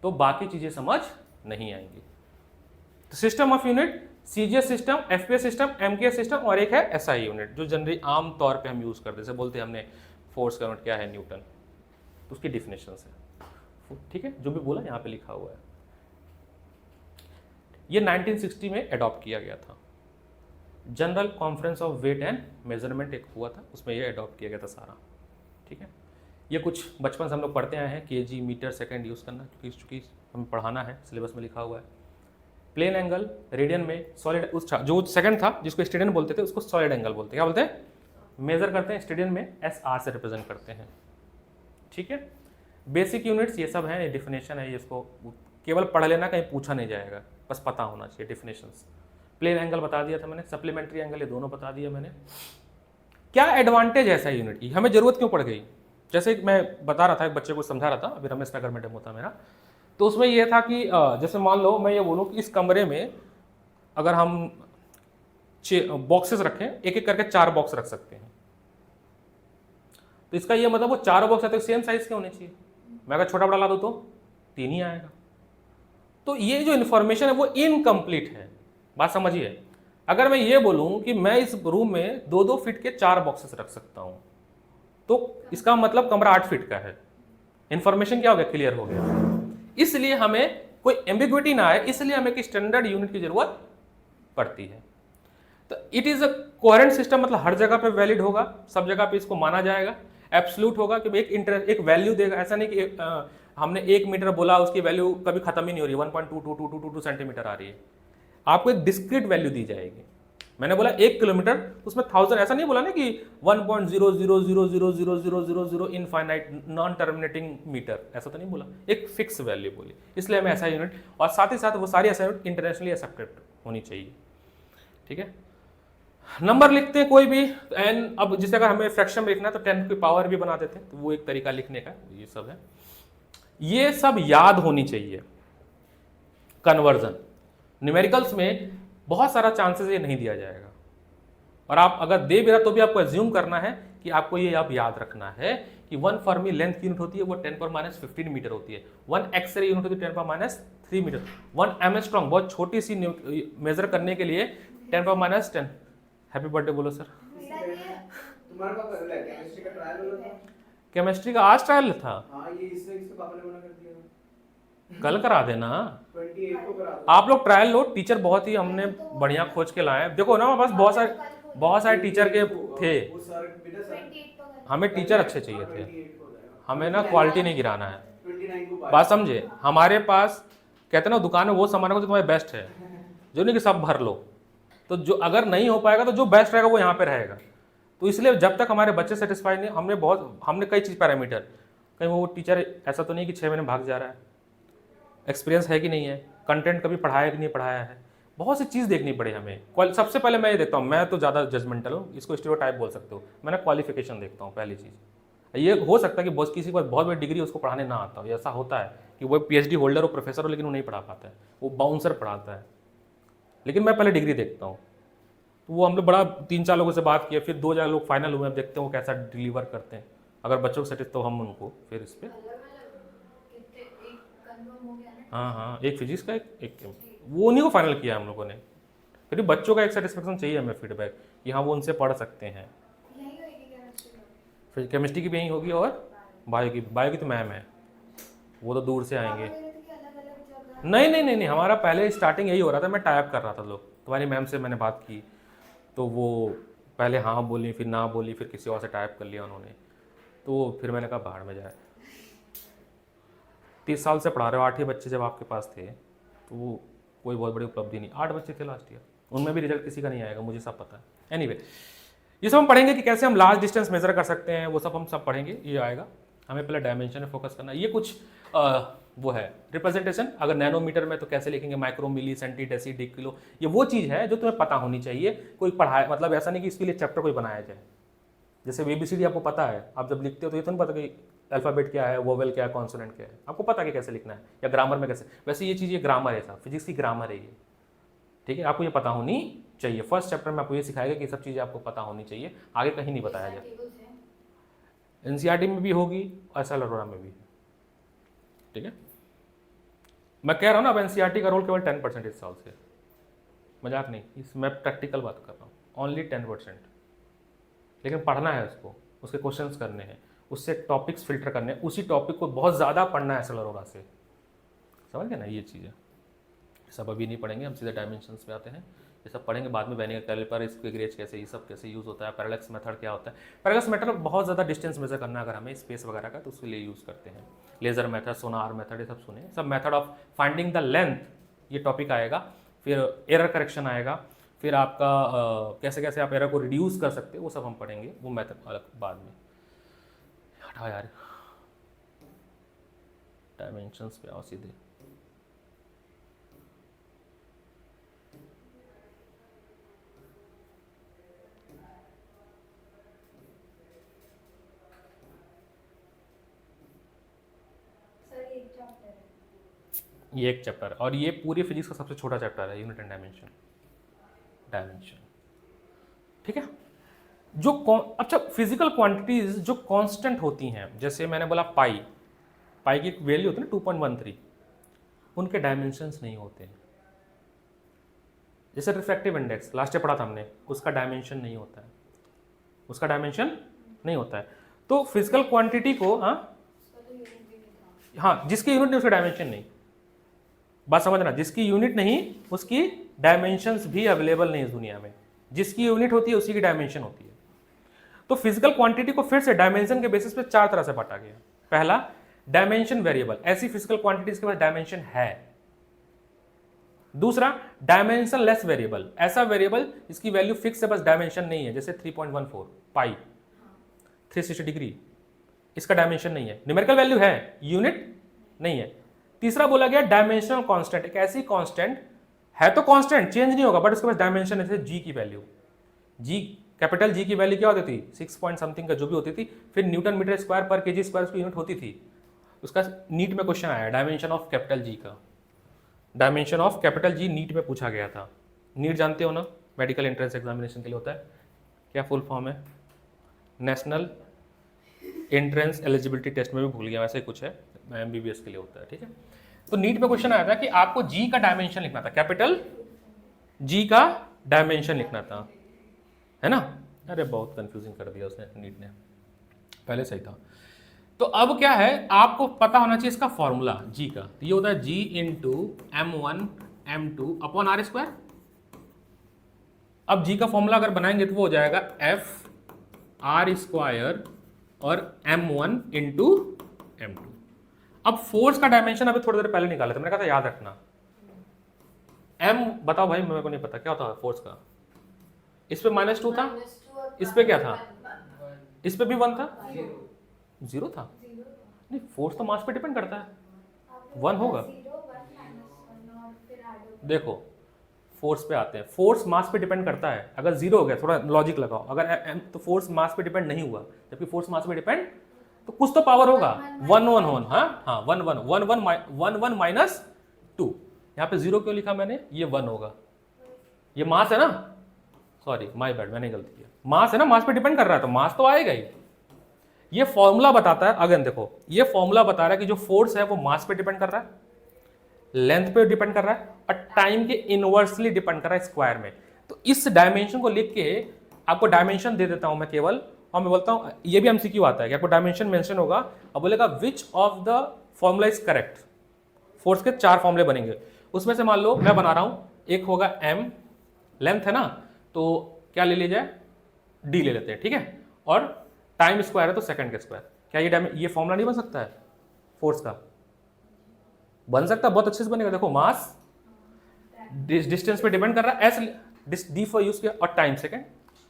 तो बाकी चीजें समझ नहीं आएंगी। तो system of unit, CGS system, FPS system, MKS system, और एक है SI यूनिट जो जनरली आम तौर पे हम यूज करते हैं। जैसे बोलते हैं हमने फोर्स का यूनिट क्या है, न्यूटन, तो उसकी डिफिनेशन है। ठीक है, जो भी बोला यहाँ पे लिखा हुआ है। ये 1960 में अडॉप्ट किया गया था। General conference of weight and measurement एक हुआ था, उसमें ये अडॉप्ट किया गया था सारा। ठीक है, ये कुछ बचपन से हम लोग पढ़ते आए हैं, केजी, मीटर, सेकंड यूज़ करना, क्योंकि चूँकि हमें पढ़ाना है, सिलेबस में लिखा हुआ है। प्लेन एंगल रेडियन में, सॉलिड उस जो सेकंड था जिसको स्टेडियन बोलते थे उसको सॉलिड एंगल बोलते हैं। क्या बोलते हैं? मेजर करते हैं स्टेडियन में, एस आर से रिप्रेजेंट करते हैं। ठीक है, बेसिक यूनिट्स ये सब है, ये डिफिनेशन है, ये इसको केवल पढ़ लेना, कहीं पूछा नहीं जाएगा, बस पता होना चाहिए डिफिनेशंस। प्लेन एंगल बता दिया था मैंने, सप्लीमेंट्री एंगल ये दोनों बता दिया मैंने। क्या एडवांटेज है ऐसा यूनिट की, हमें जरूरत क्यों पड़ गई? जैसे मैं बता रहा था, एक बच्चे को समझा रहा था, अभी रमेश नगर में डेमो था मेरा, तो उसमें यह था कि जैसे मान लो मैं ये बोलूँ कि इस कमरे में अगर हम बॉक्सेस रखें, एक एक करके 4 बॉक्स रख सकते हैं, तो इसका ये मतलब वो 4 बॉक्स है तो सेम साइज के होने चाहिए। मैं अगर छोटा बड़ा ला दूँ तो 3 ही आएगा। तो ये जो इन्फॉर्मेशन है वो इनकम्प्लीट है, बात समझिए। अगर मैं ये बोलूँ कि मैं इस रूम में 2-2 फीट के 4 बॉक्सेस रख सकता हूँ, तो इसका मतलब कमरा 8 फीट का है। इन्फॉर्मेशन क्या हो गया? क्लियर हो गया। इसलिए हमें कोई एम्बिग्विटी ना आए, इसलिए हमें एक स्टैंडर्ड यूनिट की जरूरत पड़ती है। तो it is a coherent system, मतलब हर जगह पे वैलिड होगा, सब जगह पे इसको माना जाएगा। एब्सोल्यूट होगा कि एक वैल्यू देगा, ऐसा नहीं कि हमने 1 मीटर बोला उसकी वैल्यू कभी खत्म ही नहीं हो रही, 1.2222 सेंटीमीटर आ रही है, आपको एक डिस्क्रीट वैल्यू दी जाएगी। मैंने बोला 1 किलोमीटर, उसमें 1000, ऐसा नहीं बोला ना कि 1.00000000 इनफाइनाइट नॉन टर्मिनेटिंग मीटर, ऐसा तो नहीं बोला, एक फिक्स वैल्यू बोली। इसलिए हमें ऐसा यूनिट, और साथ ही साथ वो सारी ऐसा यूनिट इंटरनेशनली एक्सेप्टेड होनी चाहिए। ठीक है, नंबर लिखते हैं कोई भी एन, अब जिसे अगर हमें फ्रैक्शन में लिखना है तो 10 की पावर भी बना देते हैं, तो वो एक तरीका लिखने का, ये सब है। ये सब याद होनी चाहिए। कन्वर्जन न्यूमेरिकल्स में बहुत सारा चांसेस ये नहीं दिया जाएगा, और आप अगर दे भी रहा तो भी आपको एज्यूम करना है कि आपको ये आप याद रखना है कि 1 फर्मी लेंथ की यूनिट होती है वो 10⁻15 मीटर होती है, 1 एक्सरे यूनिट होती है 10⁻3 मीटर, 1 एमस्ट्रॉन्ग बहुत छोटी सी मेजर करने के लिए 10⁻10। हैप्पी बर्थडे बोलो सर। तुम्हारे पापा केमिस्ट्री का ट्रायल हो रहा था? केमिस्ट्री का आज ट्रायल था? हाँ, ये इसके पापा ने मना कर दिया। कल करा देना, 28 को करा दो। आप लोग ट्रायल लो, टीचर बहुत ही हमने बढ़िया खोज के लाए हैं। देखो ना, बस बहुत सारे टीचर के थे, वो सर बेटा सर हमें टीचर अच्छे चाहिए थे, 28 को हो जाएगा। हमें ना क्वालिटी नहीं गिराना है, 29 को बात समझे। हमारे पास कहते ना दुकान में वो सामान है जो तुम्हारे बेस्ट है, जो नहीं कि सब भर लो, तो जो अगर नहीं हो पाएगा तो जो बेस्ट रहेगा वो यहाँ पे रहेगा। तो इसलिए जब तक हमारे बच्चे सेटिस्फाई नहीं, हमने कई चीज़ पैरामीटर, कहीं वो टीचर ऐसा तो नहीं कि 6 महीने भाग जा रहा है, एक्सपीरियंस है कि नहीं है, कंटेंट कभी पढ़ाया कि नहीं पढ़ाया है, बहुत सी चीज़ देखनी पड़े हमें। सबसे पहले मैं ये देखता हूँ, मैं तो ज़्यादा जजमेंटल हूँ, इसको स्टीरियोटाइप बोल सकते हो, मैंने क्वालिफिकेशन देखता हूँ पहली चीज़। ये हो सकता है कि बॉस किसी के पास बहुत बड़ी डिग्री उसको पढ़ाने ना आता हो, ऐसा होता है कि वो PhD होल्डर हो, प्रोफेसर हो, लेकिन वो नहीं पढ़ा पाता है, वो बाउंसर पढ़ाता है। लेकिन मैं पहले डिग्री देखता हूँ, तो वो हम लोग बड़ा 3-4 लोगों से बात किया, फिर 2 लोग फाइनल हुए, अब देखते हैं वो कैसा डिलीवर करते हैं। अगर बच्चों को सेटिस्फाई तो हम उनको फिर इस पर, हाँ, एक फिजिक्स का एक वो उन्हीं को फाइनल किया हम लोगों ने। फिर भी बच्चों का एक सेटिस्फेक्शन चाहिए हमें, फीडबैक कि हाँ वो उनसे पढ़ सकते हैं। फिर केमिस्ट्री की भी यही होगी, और बायो की तो मैम है, वो तो दूर से आएंगे। नहीं, हमारा पहले स्टार्टिंग यही हो रहा था, मैं टाइप कर रहा था, लोग तुम्हारी मैम से मैंने बात की तो वो पहले हाँ बोली, फिर ना बोली, फिर किसी और से टाइप कर लिया उन्होंने, तो फिर मैंने कहा बाहर में जाए। 30 साल से पढ़ा रहे हो, 8 ही बच्चे जब आपके पास थे तो वो कोई बहुत बड़ी उपलब्धि नहीं। 8 बच्चे थे लास्ट ईयर, उनमें भी रिजल्ट किसी का नहीं आएगा, मुझे सब पता है। एनीवे, ये सब हम पढ़ेंगे कि कैसे हम लार्ज डिस्टेंस मेजर कर सकते हैं, वो सब हम सब पढ़ेंगे, ये आएगा। हमें पहले डायमेंशन में फोकस करना है। ये कुछ वो है रिप्रेजेंटेशन, अगर नैनोमीटर में तो कैसे लिखेंगे, माइक्रो, मिली, सेंटी, डेसी, किलो, ये वो चीज़ है जो तुम्हें पता होनी चाहिए। कोई पढ़ाए, मतलब ऐसा नहीं कि इसके लिए चैप्टर कोई बनाया जाए। जैसे ABCD आपको पता है, आप जब लिखते हो तो ये तो नहीं पता कि अल्फ़ाबेट क्या है, वोवेल क्या है, कॉन्सोनेंट क्या है, आपको पता है कि कैसे लिखना है, या ग्रामर में कैसे। वैसे ये चीज़, ये ग्रामर है साहब, फिजिक्स की ग्रामर है ये, ठीक है, आपको ये पता होनी चाहिए। फर्स्ट चैप्टर में आपको ये सिखाएगा कि सब चीज़ें आपको पता होनी चाहिए, आगे कहीं नहीं बताया जाए। NCERT में भी होगी, SL अरोड़ा में भी, ठीक है। मैं कह रहा हूँ ना, अब NCERT का रोल केवल 10% इस साल से, मजाक नहीं, इस मैं प्रैक्टिकल बात कर रहा हूँ, ओनली 10%। लेकिन पढ़ना है उसको, उसके क्वेश्चंस करने हैं, उससे टॉपिक्स फिल्टर करने हैं, उसी टॉपिक को बहुत ज़्यादा पढ़ना है SL अरोड़ा से, समझ गए ना, ये चीज़ है। सब अभी नहीं पढ़ेंगे, हम सीधे डायमेंशंस पे आते हैं। ये सब पढ़ेंगे बाद में, वेनिगर कैलिपर, इसके गेज कैसे, ये सब कैसे यूज़ होता है, पैरेलक्स मेथड क्या होता है। पैरेलक्स मेथड बहुत ज़्यादा डिस्टेंस मेजर करना है अगर हमें स्पेस वगैरह का, तो उसके लिए यूज़ करते हैं। लेज़र मेथड, सोनार मेथड, ये सब सुने। सब method of finding the length, ये टॉपिक आएगा। फिर एरर करेक्शन आएगा। फिर आपका कैसे कैसे आप एरर को रिड्यूस कर सकते हो, वो सब हम पढ़ेंगे, वो मेथड अलग बाद में। हटाओ यार, डायमेंशंस पे आओ सीधे। ये एक चैप्टर, और ये पूरी फिजिक्स का सबसे छोटा चैप्टर है, यूनिट एंड डायमेंशन। ठीक है। जो अच्छा, फिजिकल क्वांटिटीज जो कांस्टेंट होती हैं, जैसे मैंने बोला पाई की एक वैल्यू होती है ना 2.13, उनके डायमेंशंस नहीं होते हैं। जैसे रिफ्रैक्टिव इंडेक्स लास्ट पढ़ा था हमने, उसका डायमेंशन नहीं होता है, उसका डायमेंशन नहीं होता है। तो फिजिकल क्वांटिटी को हाँ जिसकी यूनिट नहीं उसका डायमेंशन नहीं। बात समझना, जिसकी यूनिट नहीं उसकी डायमेंशंस भी अवेलेबल नहीं इस दुनिया में। जिसकी यूनिट होती है उसी की डायमेंशन होती है। तो फिजिकल क्वांटिटी को फिर से डायमेंशन के बेसिस पे 4 तरह से बांटा गया। पहला, डायमेंशन वेरिएबल, ऐसी फिजिकल क्वांटिटीज के पास डायमेंशन है। दूसरा, डायमेंशन लेस वेरिएबल, ऐसा वेरिएबल जिसकी वैल्यू फिक्स है बस डायमेंशन नहीं है, जैसे 3.14 पाई 360 डिग्री, इसका डायमेंशन नहीं है, न्यूमेरिकल वैल्यू है, यूनिट नहीं है। तीसरा बोला गया डायमेंशनल कांस्टेंट, एक ऐसी कांस्टेंट है तो कांस्टेंट चेंज नहीं होगा, बट उसके पास डायमेंशन है, जी की वैल्यू, जी कैपिटल जी की वैल्यू क्या होती थी 6 पॉइंट समथिंग का जो भी होती थी, फिर न्यूटन मीटर स्क्वायर पर केजी स्क्वायर उसकी यूनिट होती थी। उसका नीट में क्वेश्चन आया डायमेंशन ऑफ कैपिटल जी का, dimension of capital G NEET में पूछा गया था। नीट जानते हो ना, मेडिकल एंट्रेंस एग्जामिनेशन के लिए होता है, क्या फुल फॉर्म है, नेशनल एंट्रेंस एलिजिबिलिटी टेस्ट में भी भूल गया, वैसे ही कुछ है, MBBS के लिए होता है। ठीक है, तो नीट में क्वेश्चन आया था कि आपको जी का डायमेंशन लिखना था, कैपिटल जी का डायमेंशन लिखना था, है ना। अरे बहुत कंफ्यूजिंग कर दिया उसने, नीट ने, पहले सही था। तो अब क्या है, आपको पता होना चाहिए इसका फॉर्मूला जी का, तो ये होता है G into M1 M2 upon R square. अब जी का फॉर्मूला अगर बनाएंगे तो वो हो जाएगा F R स्क्वायर और M1 इंटू M2। अब फोर्स का डायमेंशन अभी थोड़ी देर पहले निकाला था, मैंने कहा था याद रखना। M बताओ भाई, मेरे को नहीं पता क्या होता है फोर्स का। इस पे -2 था, इस पे क्या था, इस पे भी 1 था, 0 था। नहीं, फोर्स तो मास पे डिपेंड करता है, 1 होगा। देखो फोर्स पे आते हैं, फोर्स मास पे डिपेंड करता है। अगर 0 हो गया, थोड़ा लॉजिक लगाओ, अगर तो फोर्स मास पे डिपेंड नहीं हुआ, जबकि फोर्स मास पे डिपेंड, तो कुछ तो पावर होगा, 1 1 1, हाँ 1 1 1 1 1 माइनस 2। यहाँ पे 0 क्यों लिखा मैंने, ये 1 होगा, ये मास है ना, सॉरी माय बैड, मैंने गलती किया, मास है ना, मास पे डिपेंड कर रहा है तो मास तो आएगा ही। ये फॉर्मूला बताता है, अगर देखो ये फॉर्मूला बता रहा है कि जो फोर्स है वो मास पे डिपेंड कर रहा है, लेंथ पे डिपेंड कर रहा है, और टाइम के इनवर्सली डिपेंड कर रहा है स्क्वायर में। तो इस डायमेंशन को लिख के आपको डायमेंशन दे देता हूं मैं केवल, और मैं बोलता हूं, ये भी MCQ आता है कि आपको डायमेंशन मेंशन होगा, और बोलेगा विच of the formula is correct. Force के 4 फॉर्मूले बनेंगे, उसमें से मान लो मैं बना रहा हूं, एक होगा M, लेंथ है ना, तो क्या ले लिया जाए, D ले लेते हैं, ठीक है, और टाइम स्क्वायर है तो सेकंड का स्क्वायर। क्या ये फॉर्मूला नहीं बन सकता है फोर्स का, बन सकता है, बहुत अच्छे से बनेगा। देखो मास डिस्टेंस पे डिपेंड कर रहा है, एस डी फॉर यूज किया, और टाइम सेकंड,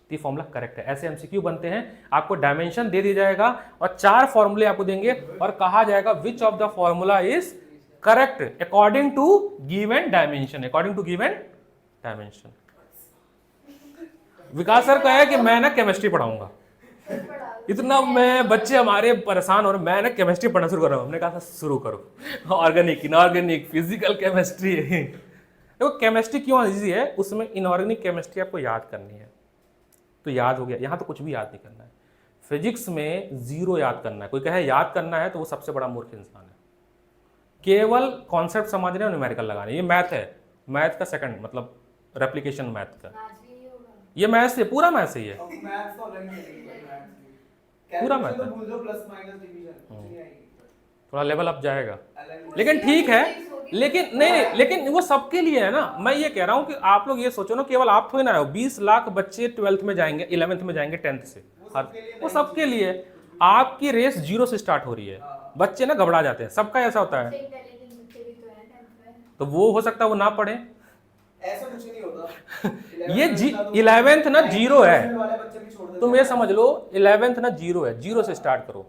ये फॉर्मूला करेक्ट है। ऐसे MCQ बनते हैं, आपको डायमेंशन दे दिया जाएगा और 4 फॉर्मूले आपको देंगे और कहा जाएगा which of the formula is correct according to given dimension, according to given dimension. Vikas sir कहा है कि मैं ना केमिस्ट्री पढ़ाऊंगा, इतना मैं बच्चे हमारे परेशान हो रहे, मैं ना केमिस्ट्री पढ़ना शुरू कर रहा हूँ। हमने कहा शुरू करो, ऑर्गेनिक इनऑर्गेनिक फिजिकल केमिस्ट्री। देखो केमिस्ट्री क्यों इजी है, उसमें इनऑर्गेनिक केमिस्ट्री आपको याद करनी है, तो याद हो गया। यहाँ तो कुछ भी याद नहीं करना है, फिजिक्स में 0 याद करना है। कोई कहे याद करना है तो वो सबसे बड़ा मूर्ख इंसान है। केवल कॉन्सेप्ट समझने और न्यूमेरिकल लगाने, ये मैथ है, मैथ का सेकंड मतलब रेप्लिकेशन मैथ का, ये मैथ से पूरा मैथ से ही है, पूरा मैथ है, थोड़ा लेवल अप जाएगा, लेकिन ठीक है लेकिन नहीं, लेकिन वो सबके लिए है ना। मैं ये कह रहा हूँ कि आप लोग ये सोचो ना, केवल आप थोड़ी ना हो, 20 लाख बच्चे 12th में जाएंगे, 11th में जाएंगे, 10th से, वो सबके लिए। आपकी रेस 0 से स्टार्ट हो रही है, बच्चे ना घबरा जाते हैं, सबका ऐसा होता है। तो वो हो सकता है वो ना पढ़े, ऐसा कुछ नहीं होता। ये 11th ना 0 है, वाले बच्चे भी छोड़ देते तुम ये समझ लो 11th ना 0 है, 0 से स्टार्ट करो।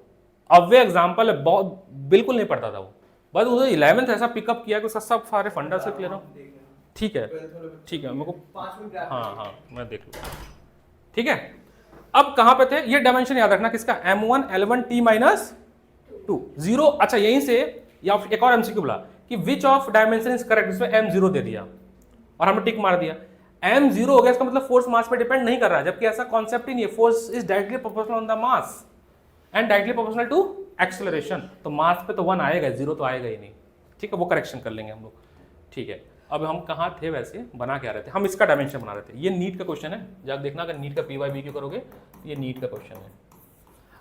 अब वे एग्जाम्पल है, बहुत बिल्कुल नहीं पढ़ता था वो, बस उसे 11th ऐसा पिकअप किया कि उसका सब सारे फंडा से क्लियर हो। ठीक है, ठीक है, मेरे को 5 मिनट हाँ मैं देख लूँ। ठीक है, अब कहाँ पे थे, ये डायमेंशन याद रखना किसका, m1 L1 t माइनस 2 0। अच्छा यहीं से या एक और एमसीक्यू बोला कि which of dimension is correct, इसमें m0 दे दिया और हमने टिक मार दिया, m0 हो गया, इसका मतलब फोर्स मास पे डिपेंड नहीं कर रहा है, जबकि ऐसा कॉन्सेप्ट ही नहीं है। Force is directly proportional on the mass and directly proportional to acceleration, तो मास पे तो 1 आएगा, 0 तो आएगा ही नहीं। ठीक है, वो करेक्शन कर लेंगे हम लोग। ठीक है, अब हम कहाँ थे वैसे, बना क्या रहे थे हम, इसका डायमेंशन बना रहे थे। ये नीट का क्वेश्चन है, जब देखना अगर नीट का PYBQ करोगे तो ये नीट का क्वेश्चन है।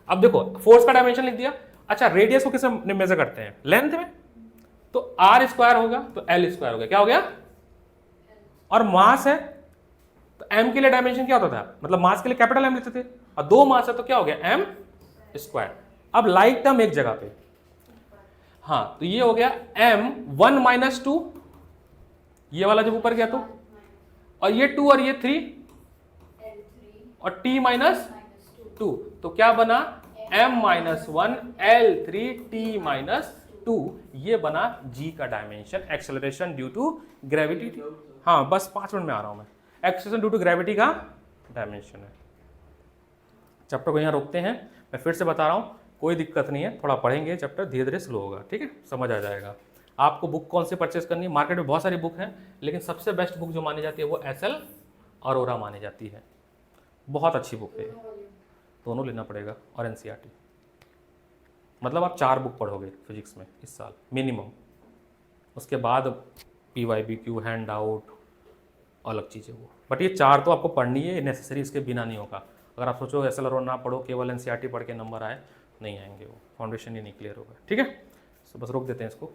अब देखो फोर्स का डायमेंशन लिख दिया। अच्छा रेडियस को किस में मेजर करते हैं, लेंथ में, तो r स्क्वायर होगा तो l स्क्वायर हो गया, क्या हो गया, और मास है तो m के लिए डायमेंशन क्या होता था, मतलब मास के लिए कैपिटल M लेते थे, और 2 मास है तो क्या हो गया m स्क्वायर। अब लाइक टर्म एक जगह पे, हाँ तो ये हो गया m1 माइनस 2, ये वाला जब ऊपर गया तो, और ये 2 और ये 3 और t माइनस 2, तो क्या बना m minus 1 L3 t minus 2, ये बना g का dimension, acceleration due to gravity. हाँ बस 5 मिनट में आ रहा हूं मैं, एक्सेलरेशन ड्यू टू ग्रेविटी का डायमेंशन है। चैप्टर को यहाँ रोकते हैं, मैं फिर से बता रहा हूँ, कोई दिक्कत नहीं है, थोड़ा पढ़ेंगे चैप्टर, धीरे धीरे स्लो होगा, ठीक है, समझ आ जाएगा। आपको बुक कौन से परचेस करनी है, मार्केट में बहुत सारी बुक हैं, लेकिन सबसे बेस्ट बुक जो मानी जाती है वो SL अरोरा मानी जाती है, बहुत अच्छी बुक है, दोनों लेना पड़ेगा, और NCERT। मतलब आप 4 बुक पढ़ोगे फिजिक्स में इस साल मिनिमम, उसके बाद PYBQ, हैंड आउट, अलग चीज़ें वो, बट ये 4 तो आपको पढ़नी है, नेसेसरी, इसके बिना नहीं होगा। अगर आप सोचो SL अरोरा ना पढ़ो, केवल NCERT पढ़ के नंबर आए, नहीं आएंगे, वो फाउंडेशन ही नहीं क्लियर होगा। ठीक है, तो बस रोक देते हैं इसको।